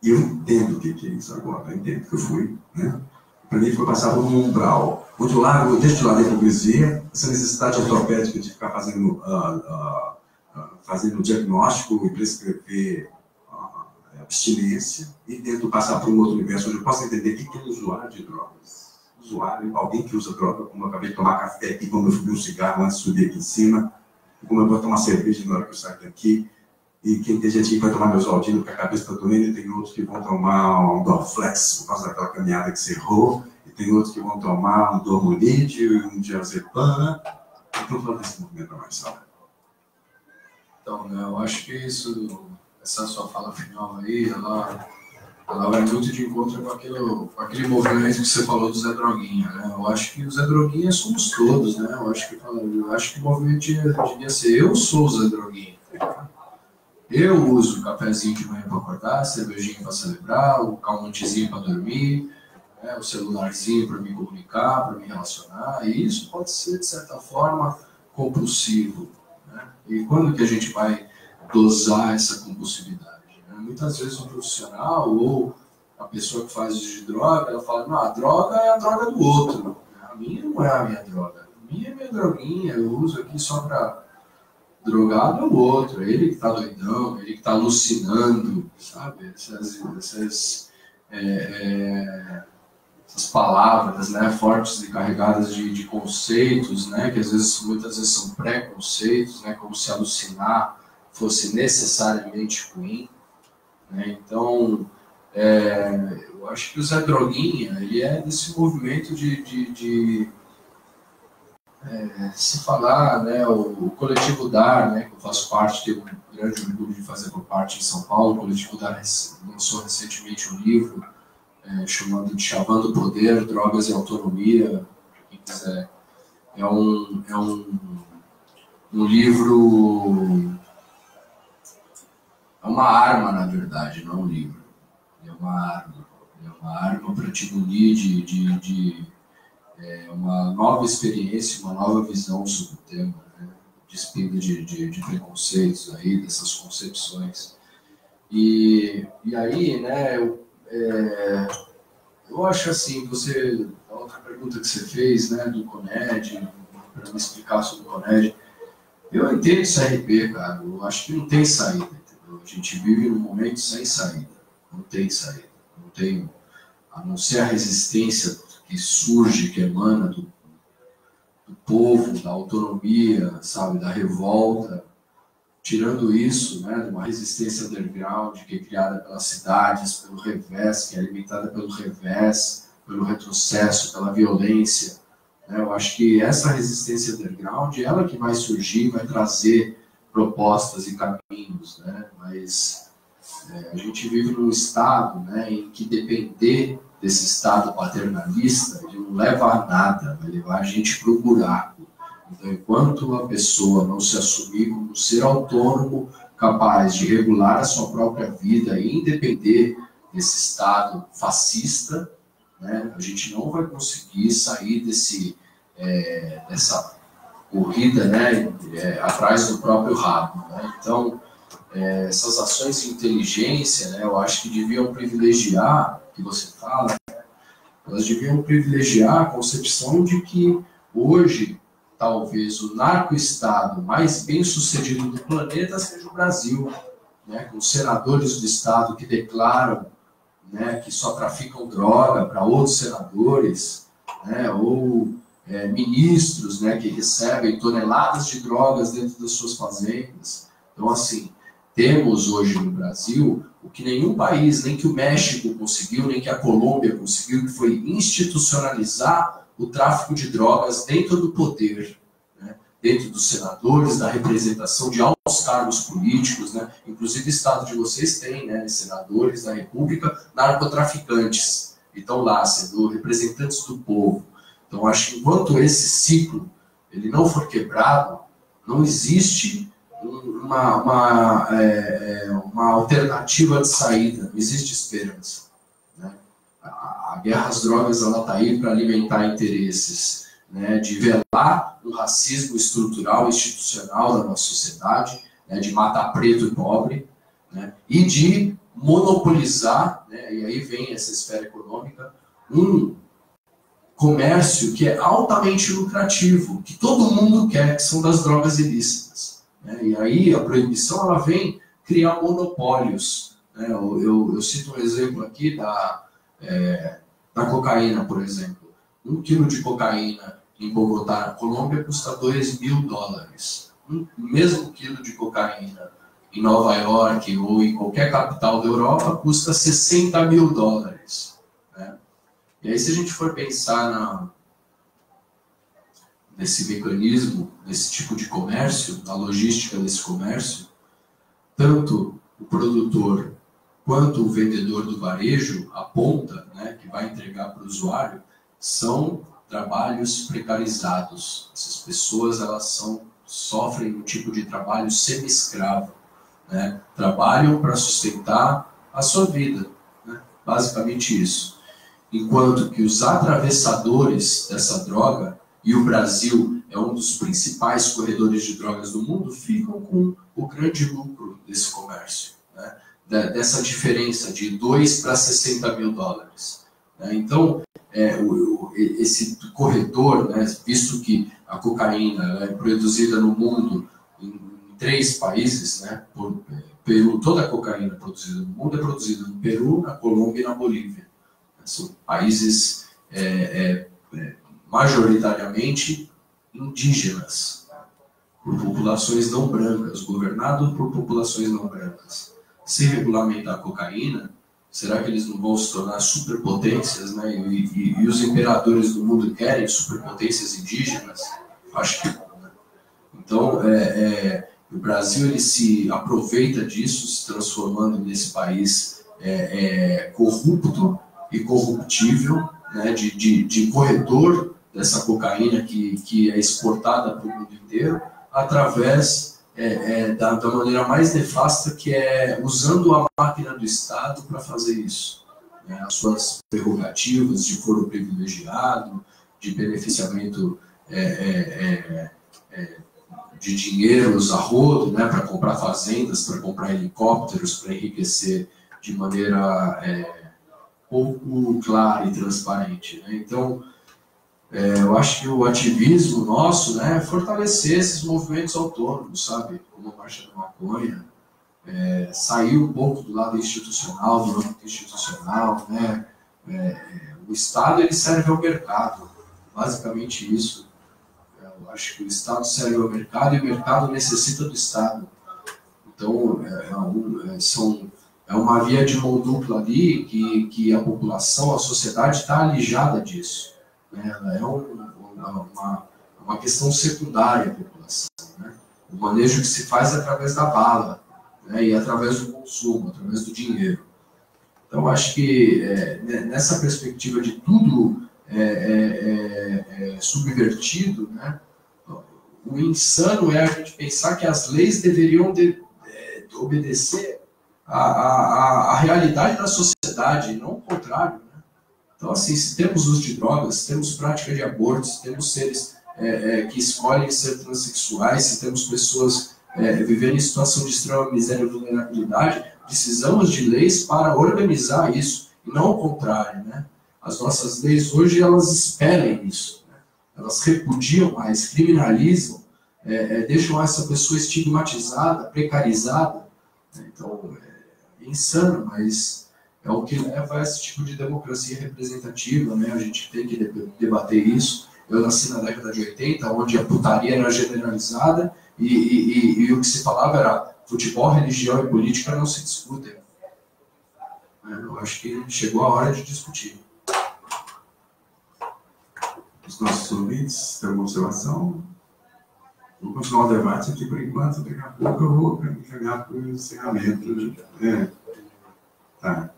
E eu entendo o que é isso agora, eu entendo que eu fui, né? Para mim foi passar por um umbral. Onde o largo, desde lá da hipocrisia, essa necessidade ortopédica de ficar fazendo diagnóstico e prescrever abstinência, e tento passar por um outro universo onde eu posso entender o que é usuário de drogas. Usuário, alguém que usa droga, como eu acabei de tomar café aqui, como eu fumei um cigarro antes de subir aqui em cima, como eu vou tomar cerveja na hora que eu saio daqui, e quem tem gente que vai tomar Meusaldino porque a cabeça está doendo, e tem outros que vão tomar um Dorflex por causa daquela caminhada que você errou, e tem outros que vão tomar um Dormolide, um Diazepam. Então, falando desse movimento mais sabe? Então, eu acho que essa sua fala final aí, ela vai muito de encontro com aquele movimento que você falou do Zé Droguinha, né? Eu acho que o Zé Droguinha somos todos, né? Eu acho que o movimento devia ser eu sou o Zé Droguinha. Eu uso o cafezinho de manhã para acordar, cervejinha para celebrar, o calmantezinho para dormir, né, o celularzinho para me comunicar, para me relacionar, e isso pode ser, de certa forma, compulsivo, né? E quando que a gente vai dosar essa compulsividade? Né? Muitas vezes um profissional ou a pessoa que faz uso de droga, ela fala, não, a droga é a droga do outro, a minha não é a minha droga, a minha é minha droguinha, eu uso aqui só para... Drogado é o outro, é ele que está doidão, ele que está alucinando, sabe? Essas palavras, né, fortes e carregadas de conceitos, né, que muitas vezes são preconceitos, né, como se alucinar fosse necessariamente ruim, né? Então, eu acho que o Zé Droguinha, ele é desse movimento de se falar, né, o Coletivo Dar, né, que eu faço parte, tenho um grande orgulho de fazer parte em São Paulo. O Coletivo Dar lançou recentemente um livro chamando Poder, Drogas e Autonomia. Quem quiser. É um livro, é uma arma, na verdade, não é um livro. É uma arma para te munir de uma nova experiência, uma nova visão sobre o tema, né? Despida de preconceitos aí, dessas concepções. E aí, né, eu acho assim, a outra pergunta que você fez, né, do CONED, para me explicar sobre o CONED, eu entendo CRP, cara, eu acho que não tem saída, entendeu? A gente vive num momento sem saída, não tem saída, não tem, a não ser a resistência que surge, que emana do povo, da autonomia, sabe, da revolta. Tirando isso, né, de uma resistência underground que é criada pelas cidades, pelo revés, que é alimentada pelo revés, pelo retrocesso, pela violência, né, eu acho que essa resistência underground, ela que vai surgir, vai trazer propostas e caminhos, né, mas a gente vive num estado, né, em que depender desse estado paternalista, ele não leva a nada, vai levar a gente para o buraco. Então, enquanto a pessoa não se assumir como um ser autônomo, capaz de regular a sua própria vida e independer desse estado fascista, né, a gente não vai conseguir sair dessa corrida, né, atrás do próprio rabo, né? Então, essas ações de inteligência, né, eu acho que deviam privilegiar, que você fala, elas deviam privilegiar a concepção de que hoje, talvez, o narco-estado mais bem-sucedido do planeta seja o Brasil, né, com senadores do estado que declaram, né, que só traficam droga para outros senadores, né, ou ministros, né, que recebem toneladas de drogas dentro das suas fazendas. Então, assim, temos hoje no Brasil o que nenhum país, nem que o México conseguiu, nem que a Colômbia conseguiu, que foi institucionalizar o tráfico de drogas dentro do poder, né? Dentro dos senadores, da representação de altos cargos políticos, né? Inclusive o estado de vocês tem, né, senadores da República, narcotraficantes, e estão lá sendo representantes do povo. Então, acho que enquanto esse ciclo ele não for quebrado, não existe uma alternativa de saída, não existe esperança, né? A guerra às drogas está aí para alimentar interesses, né, de velar um racismo estrutural, institucional da nossa sociedade, né, de matar preto e pobre, né, e de monopolizar, né, e aí vem essa esfera econômica, um comércio que é altamente lucrativo, que todo mundo quer, que são das drogas ilícitas, né? E aí a proibição ela vem criar monopólios, né? Eu cito um exemplo aqui da cocaína, por exemplo. 1 quilo de cocaína em Bogotá, na Colômbia, custa $2.000. O mesmo quilo de cocaína em Nova York ou em qualquer capital da Europa custa $60.000. Né? E aí, se a gente for pensar nesse mecanismo, nesse tipo de comércio, na logística desse comércio, tanto o produtor quanto o vendedor do varejo, a ponta, né, que vai entregar para o usuário, são trabalhos precarizados. Essas pessoas sofrem um tipo de trabalho semi-escravo, né? Trabalham para sustentar a sua vida, né? Basicamente isso. Enquanto que os atravessadores dessa droga, e o Brasil é um dos principais corredores de drogas do mundo, ficam com o grande lucro desse comércio, né? Dessa diferença de $2 para $60.000. Né? Então, esse corredor, né, visto que a cocaína é produzida no mundo em 3 países, né, Peru, toda a cocaína produzida no mundo é produzida no Peru, na Colômbia e na Bolívia. São países majoritariamente indígenas, por populações não brancas, governados por populações não brancas. Se regulamentar a cocaína, será que eles não vão se tornar superpotências, né? E os imperadores do mundo querem superpotências indígenas? Acho que não, né? Então, o Brasil ele se aproveita disso, se transformando nesse país corrupto e corruptível, né? de corredor dessa cocaína que é exportada para o mundo inteiro, através da maneira mais nefasta, que é usando a máquina do Estado para fazer isso. Né? As suas prerrogativas de foro privilegiado, de beneficiamento de dinheiros a rodo, né? Para comprar fazendas, para comprar helicópteros, para enriquecer de maneira pouco clara e transparente. Né? Então, eu acho que o ativismo nosso, né, é fortalecer esses movimentos autônomos, sabe? Como a Marcha da Maconha, sair um pouco do lado institucional, do âmbito institucional, né? O Estado ele serve ao mercado, basicamente isso. Eu acho que o Estado serve ao mercado e o mercado necessita do Estado. Então, é uma via de mão dupla ali que a população, a sociedade está alijada disso. Ela é uma questão secundária à população. Né? O manejo que se faz é através da bala, né? E através do consumo, através do dinheiro. Então, acho que nessa perspectiva de tudo subvertido, né? O insano é a gente pensar que as leis deveriam obedecer à realidade da sociedade, não o contrário. Então, assim, se temos uso de drogas, se temos prática de aborto, se temos seres que escolhem ser transexuais, se temos pessoas vivendo em situação de extrema miséria e vulnerabilidade, precisamos de leis para organizar isso, e não o contrário, né? As nossas leis hoje, elas expelem isso, né? Elas repudiam mais, criminalizam, deixam essa pessoa estigmatizada, precarizada. Então, é insano, mas é o que leva a esse tipo de democracia representativa, né? A gente tem que debater isso. Eu nasci na década de 80, onde a putaria era generalizada e o que se falava era futebol, religião e política não se discutem. Eu acho que chegou a hora de discutir. Os nossos ouvintes têm alguma observação? Vou continuar o debate aqui por enquanto, daqui a pouco eu vou caminhar para o encerramento. Tá.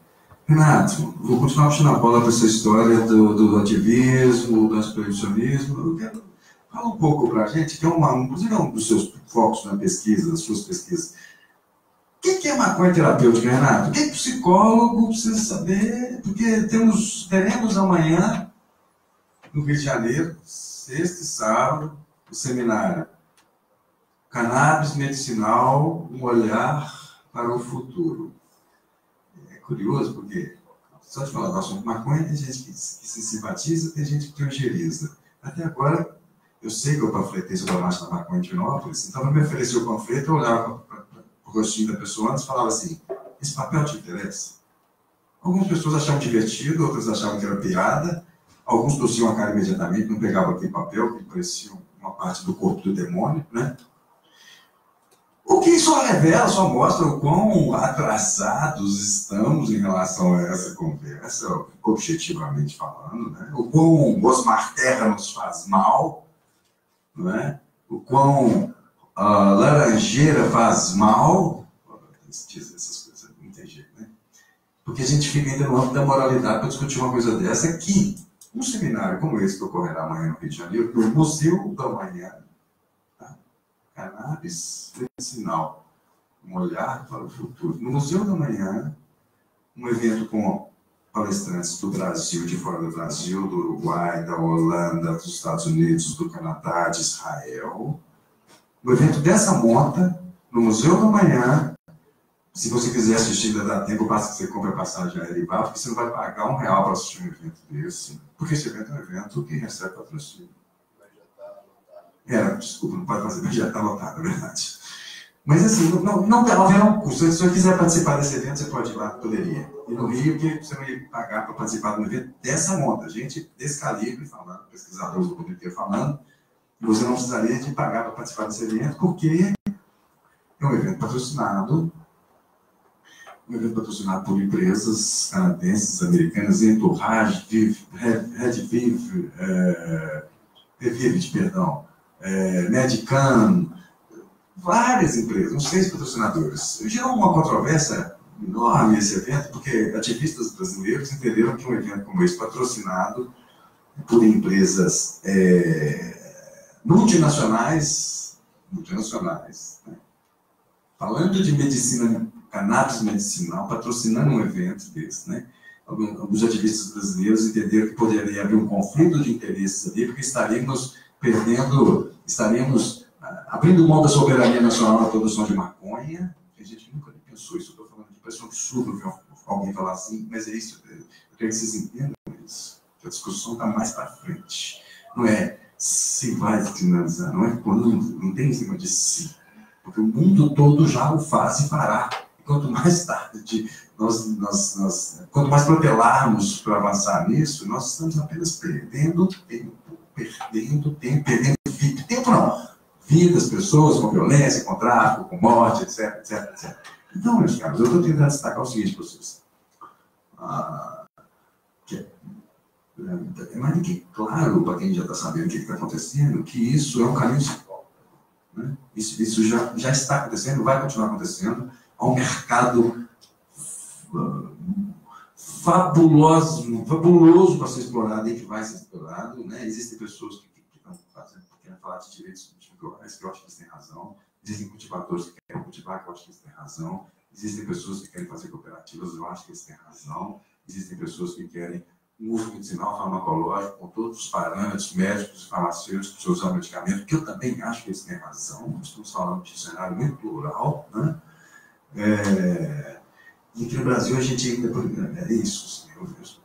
Renato, vou continuar puxando a bola para essa história do ativismo, do proibicionismo. Eu quero Fala um pouco para a gente, que inclusive é um dos seus focos na pesquisa, nas suas pesquisas. O que é maconha terapêutica, Renato? O que o psicólogo precisa saber? Porque teremos amanhã, no Rio de Janeiro, sexta e sábado, o seminário Cannabis Medicinal, um olhar para o futuro. É curioso porque, só de falar do assunto maconha, tem gente que se simpatiza, tem gente que tangeriza. Até agora, eu sei que eu panfletei sobre a marcha da maconha em Divinópolis, então para me oferecer o panfleto, eu olhava para o rostinho da pessoa antes e falava assim, esse papel te interessa? Algumas pessoas achavam divertido, outras achavam que era piada, alguns torciam a cara imediatamente, não pegavam aquele papel, que parecia uma parte do corpo do demônio, né? O que só revela, só mostra o quão atrasados estamos em relação a essa conversa, objetivamente falando, né? O quão Osmar Terra nos faz mal, né? O quão laranjeira faz mal, diz essas coisas, não tem jeito, né? Porque a gente fica ainda no âmbito da moralidade para discutir uma coisa dessa que um seminário como esse que ocorrerá amanhã no Rio de Janeiro, no Museu da Manhã, tá? Cannabis Medicinal, um olhar para o futuro. No Museu da Manhã, um evento com palestrantes do Brasil, de fora do Brasil, do Uruguai, da Holanda, dos Estados Unidos, do Canadá, de Israel. Um evento dessa monta, no Museu da Manhã. Se você quiser assistir, ainda dá tempo, basta que você compre a passagem aérea e vá, porque você não vai pagar R$1 para assistir um evento desse. Porque esse evento é um evento que recebe patrocínio. Desculpa, não pode fazer, mas já está lotado, é verdade. Mas assim, não haverá um custo. Se você quiser participar desse evento, você pode ir lá, poderia. E no Rio, que você não ia pagar para participar de um evento dessa monta. Gente desse calibre falando, pesquisadores do mundo inteiro falando, e você não precisaria de pagar para participar desse evento, porque é um evento patrocinado por empresas canadenses, americanas, Entourage, Redviv, Medicam, várias empresas, uns 6 patrocinadores. Gerou uma controvérsia enorme esse evento, porque ativistas brasileiros entenderam que um evento como esse, patrocinado por empresas multinacionais, né? Falando de medicina, cannabis medicinal, patrocinando um evento desse, né? Alguns ativistas brasileiros entenderam que poderia haver um conflito de interesses ali, porque estaríamos abrindo mão da soberania nacional na produção de maconha. A gente nunca pensou isso, estou falando aqui, parece um absurdo ver alguém falar assim, mas é isso, eu quero que vocês entendam isso, que a discussão está mais para frente. Não é se vai finalizar, não é quando, não tem em cima de si, porque o mundo todo já o faz e fará. E quanto mais tarde quanto mais protelarmos para avançar nisso, nós estamos apenas perdendo tempo, vidas, pessoas com violência, com tráfico, com morte, etc, etc, etc. Então, meus caros, eu estou tentando destacar o seguinte para vocês. É mais do que claro para quem já está sabendo o que está acontecendo, que isso é um caminho psicólogo, né? Isso já está acontecendo, vai continuar acontecendo. Há um mercado fabuloso para ser explorado e que vai ser explorado, né? Existem pessoas que querem falar de direitos individuais, que eu acho que eles têm razão. Existem cultivadores que querem cultivar, que eu acho que eles têm razão. Existem pessoas que querem fazer cooperativas, eu acho que eles têm razão. Existem pessoas que querem um uso medicinal farmacológico com todos os parâmetros médicos e farmacêuticos para usar o medicamento, que eu também acho que eles têm razão. Nós estamos falando de um cenário muito plural, né? E que no Brasil a gente ainda é isso. Assim,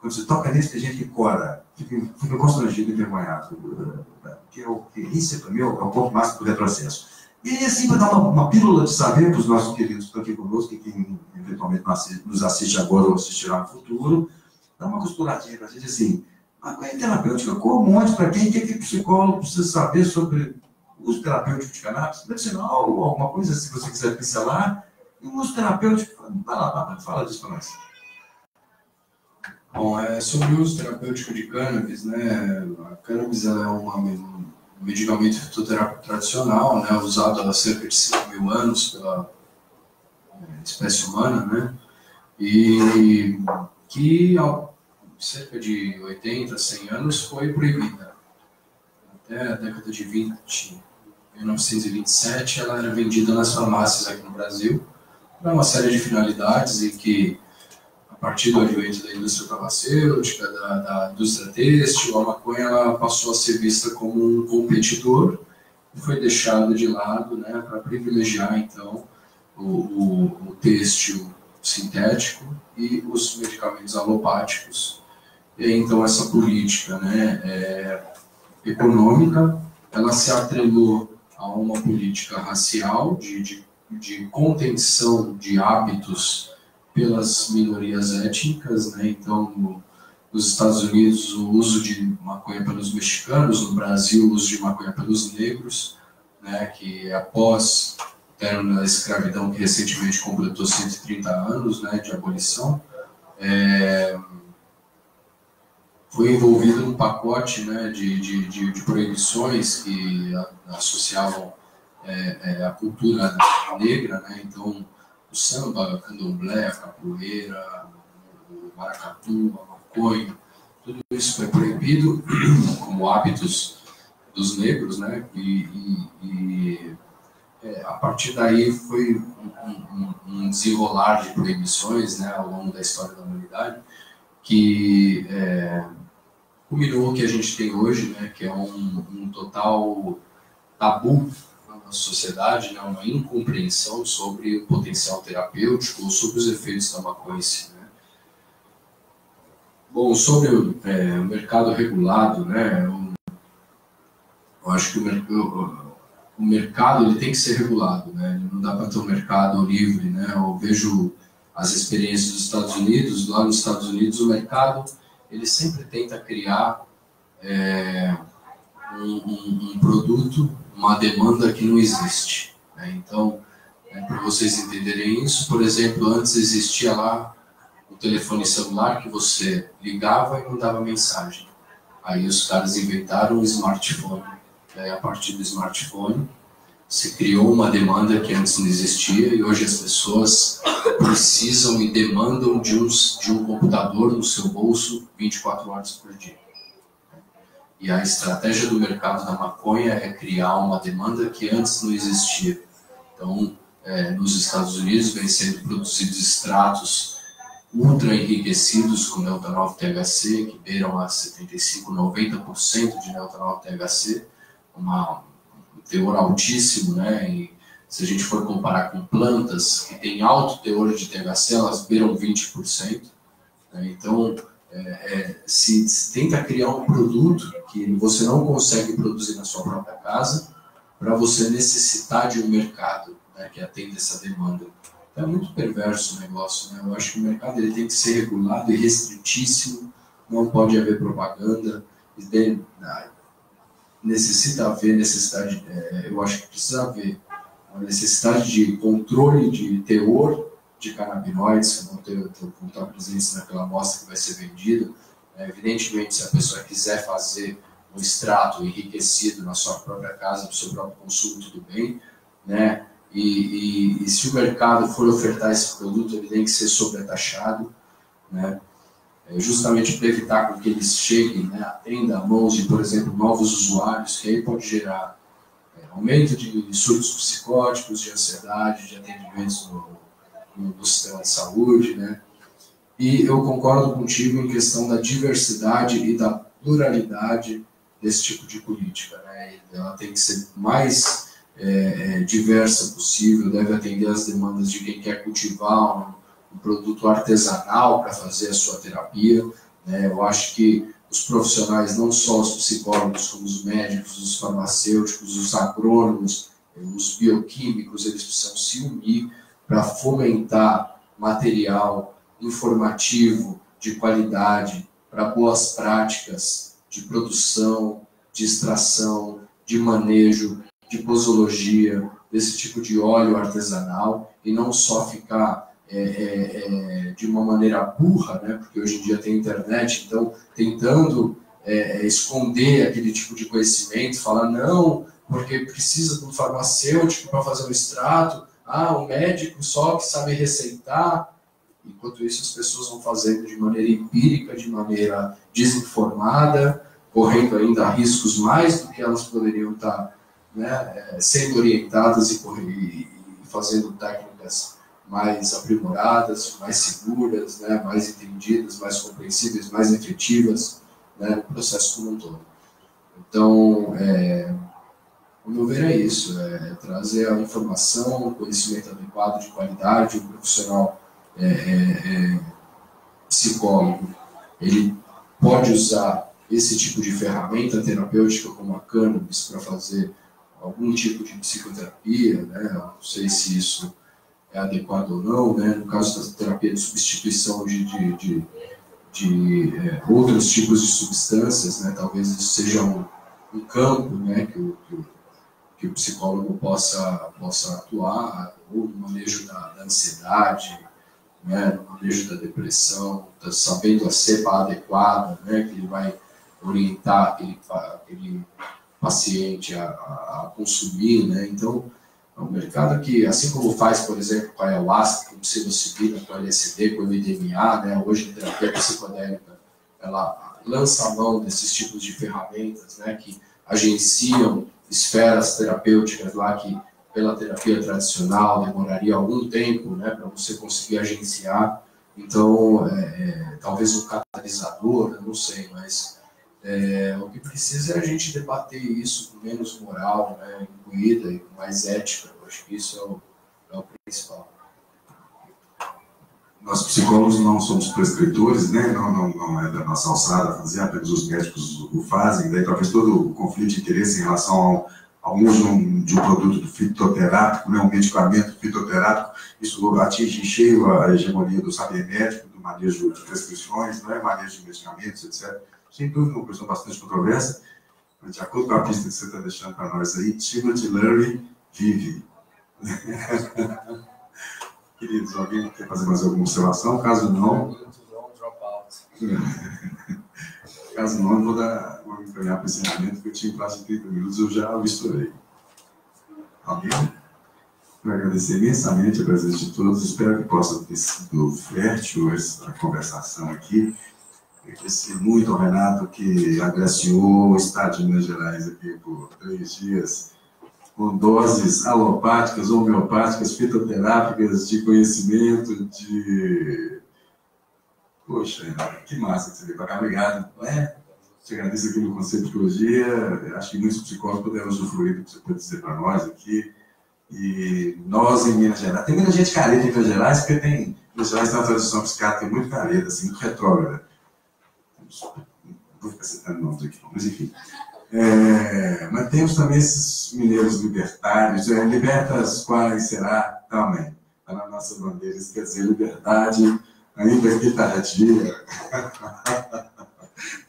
quando você toca nisso, tem gente que cora, fica constrangido e envergonhado. Isso, para mim, é o ponto máximo do retrocesso. E aí, assim, para dar uma pílula de saber para os nossos queridos que estão aqui conosco, e quem eventualmente nos assiste agora ou assistirá no futuro, dá uma costuradinha para a gente assim. Maconha terapêutica, qual um monte para quem? O que o psicólogo precisa saber sobre o uso terapêutico de cannabis? Medicinal ou alguma coisa, se você quiser pincelar. E o uso terapêutico, vai lá, fala disso para nós. Bom, sobre o uso terapêutico de cannabis, né? A cannabis é um medicamento fitoterápico tradicional, né? Usado há cerca de 5.000 anos pela espécie humana, né? E que há cerca de 80, 100 anos foi proibida. até a década de 1927, ela era vendida nas farmácias aqui no Brasil, para uma série de finalidades e que, a partir do advento da indústria farmacêutica, da indústria têxtil, a maconha ela passou a ser vista como um competidor e foi deixada de lado, né, para privilegiar, então, o têxtil sintético e os medicamentos alopáticos. E então essa política, né, econômica, ela se atrelou a uma política racial de contenção de hábitos pelas minorias étnicas, né? Então, nos Estados Unidos, o uso de maconha pelos mexicanos, no Brasil, o uso de maconha pelos negros, né? Que após o término da escravidão, que recentemente completou 130 anos, né, de abolição, foi envolvido num pacote, né, de proibições que associavam a cultura negra, né? Então, o samba, a candomblé, a capoeira, o maracatu, a maconha, tudo isso foi proibido como hábitos dos negros, né? A partir daí foi um desenrolar de proibições, né, ao longo da história da humanidade, que culminou o que a gente tem hoje, né, que é um total tabu na nossa sociedade, né, uma incompreensão sobre o potencial terapêutico ou sobre os efeitos da maconha. Né. Bom, sobre o mercado regulado, né, eu acho que o mercado ele tem que ser regulado, né, não dá para ter um mercado livre, né. Eu vejo as experiências dos Estados Unidos. Lá nos Estados Unidos o mercado ele sempre tenta criar um produto, uma demanda que não existe, né? Então, para vocês entenderem isso, por exemplo, antes existia lá o telefone celular que você ligava e mandava mensagem. Aí os caras inventaram o smartphone. Aí, a partir do smartphone, se criou uma demanda que antes não existia e hoje as pessoas precisam e demandam de um computador no seu bolso 24 horas por dia. E a estratégia do mercado da maconha é criar uma demanda que antes não existia. Então, nos Estados Unidos vem sendo produzidos extratos ultra enriquecidos com neotanol-THC, que beiram a 75, 90% de neotanol-THC, um teor altíssimo, né? E se a gente for comparar com plantas que têm alto teor de THC, elas beiram 20%. Né? Então, se tenta criar um produto que você não consegue produzir na sua própria casa para você necessitar de um mercado, né, que atenda essa demanda. Então, é muito perverso o negócio, né? Eu acho que o mercado ele tem que ser regulado e restritíssimo, não pode haver propaganda, necessita haver necessidade, eu acho que precisa haver uma necessidade de controle de teor de canabinoides, que vão estar presentes naquela amostra que vai ser vendida. Evidentemente, se a pessoa quiser fazer um extrato enriquecido na sua própria casa, para o seu próprio consumo, tudo bem, né? E se o mercado for ofertar esse produto, ele tem que ser sobretaxado, né? Justamente para evitar com que eles cheguem, né, atenda a mãos de, por exemplo, novos usuários, que aí pode gerar aumento de surtos psicóticos, de ansiedade, de atendimentos no sistema de saúde, né? E eu concordo contigo em questão da diversidade e da pluralidade desse tipo de política, né? Ela tem que ser mais diversa possível, deve atender às demandas de quem quer cultivar um produto artesanal para fazer a sua terapia, né? Eu acho que os profissionais, não só os psicólogos, como os médicos, os farmacêuticos, os agrônomos, os bioquímicos, eles precisam se unir para fomentar material informativo de qualidade para boas práticas de produção, de extração, de manejo, de posologia desse tipo de óleo artesanal, e não só ficar de uma maneira burra, né? Porque hoje em dia tem internet, então tentando esconder aquele tipo de conhecimento, falar não, porque precisa de um farmacêutico para fazer um extrato, um médico só que sabe receitar. Enquanto isso, as pessoas vão fazendo de maneira empírica, de maneira desinformada, correndo ainda riscos mais do que elas poderiam estar, né, sendo orientadas e fazendo técnicas mais aprimoradas, mais seguras, né, mais entendidas, mais compreensíveis, mais efetivas, né, no processo como um todo. Então, o meu ver é isso, trazer a informação, o conhecimento adequado de qualidade, um profissional psicólogo, ele pode usar esse tipo de ferramenta terapêutica como a cannabis para fazer algum tipo de psicoterapia, né? Eu não sei se isso é adequado ou não, né? No caso da terapia de substituição de outros tipos de substâncias, né? Talvez isso seja um campo, né? que o psicólogo possa atuar, ou no manejo da ansiedade, né? No manejo da depressão, sabendo a cepa adequada, né? Que ele vai orientar aquele paciente a consumir, né? Então, é um mercado que, assim como faz, por exemplo, com a ayahuasca, com psilocibina, com LSD, com MDMA, né? Hoje a terapia psicodélica, ela lança a mão desses tipos de ferramentas, né? Que agenciam esferas terapêuticas lá que, pela terapia tradicional, demoraria algum tempo, né? Para você conseguir agenciar. Então, talvez um catalisador, eu não sei, mas o que precisa é a gente debater isso com menos moral, né, incluída e com mais ética. Eu acho que isso é o principal. Nós psicólogos não somos prescritores, né? Não é da nossa alçada fazer, apenas os médicos o fazem. Daí talvez todo o conflito de interesse em relação ao uso de um produto fitoterápico, né? Um medicamento fitoterápico, isso atinge em cheio a hegemonia do saber médico, do manejo de prescrições, não é? Manejo de medicamentos, etc. Sem dúvida, uma questão bastante controversa, mas de acordo com a pista que você está deixando para nós aí, Timothy Leary vive. Queridos, alguém quer fazer mais alguma observação? Caso não... Caso não, eu vou encaminhar para o encerramento, porque eu tinha quase 30 minutos, eu já o estourei. Alguém? Quero agradecer imensamente a presença de todos, espero que possa ter sido fértil essa conversação aqui. Agradecer muito ao Renato, que agraciou o Estado de Minas Gerais aqui por 3 dias, com doses alopáticas, homeopáticas, fitoterápicas, de conhecimento, de... Poxa, que massa que você veio para cá, obrigado. Te agradeço aqui no Conselho de Psicologia, acho que muitos psicólogos puderam usufruir do que você pode dizer para nós aqui. E nós em Minas Gerais, tem muita gente careta em Minas Gerais, porque Minas Gerais tem uma tradição psiquiátrica muito careta, assim, muito retrógrada. Não vou ficar citando nomes aqui, mas enfim. Mas temos também esses mineiros libertários, libertas quais será também. Está na nossa bandeira, isso quer dizer liberdade, ainda que tardia.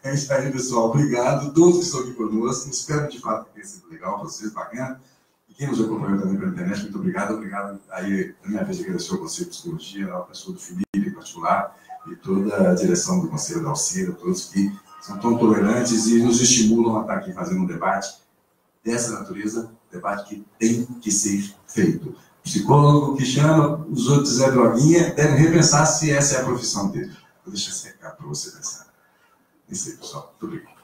É isso aí, pessoal. Obrigado. Todos que estão aqui conosco. Espero de fato que tenha sido legal para vocês, bacana. E quem nos acompanhou também pela internet, muito obrigado. Obrigado aí, na minha vez, agradecer ao Conselho de Psicologia, a pessoa do Felipe em particular, e toda a direção do Conselho da Alcira, todos que são tão tolerantes e nos estimulam a estar aqui fazendo um debate dessa natureza, debate que tem que ser feito. O psicólogo que chama os outros Zé Droguinha deve repensar se essa é a profissão dele. Vou deixar esse recado para você pensar. É isso aí, pessoal. Muito obrigado.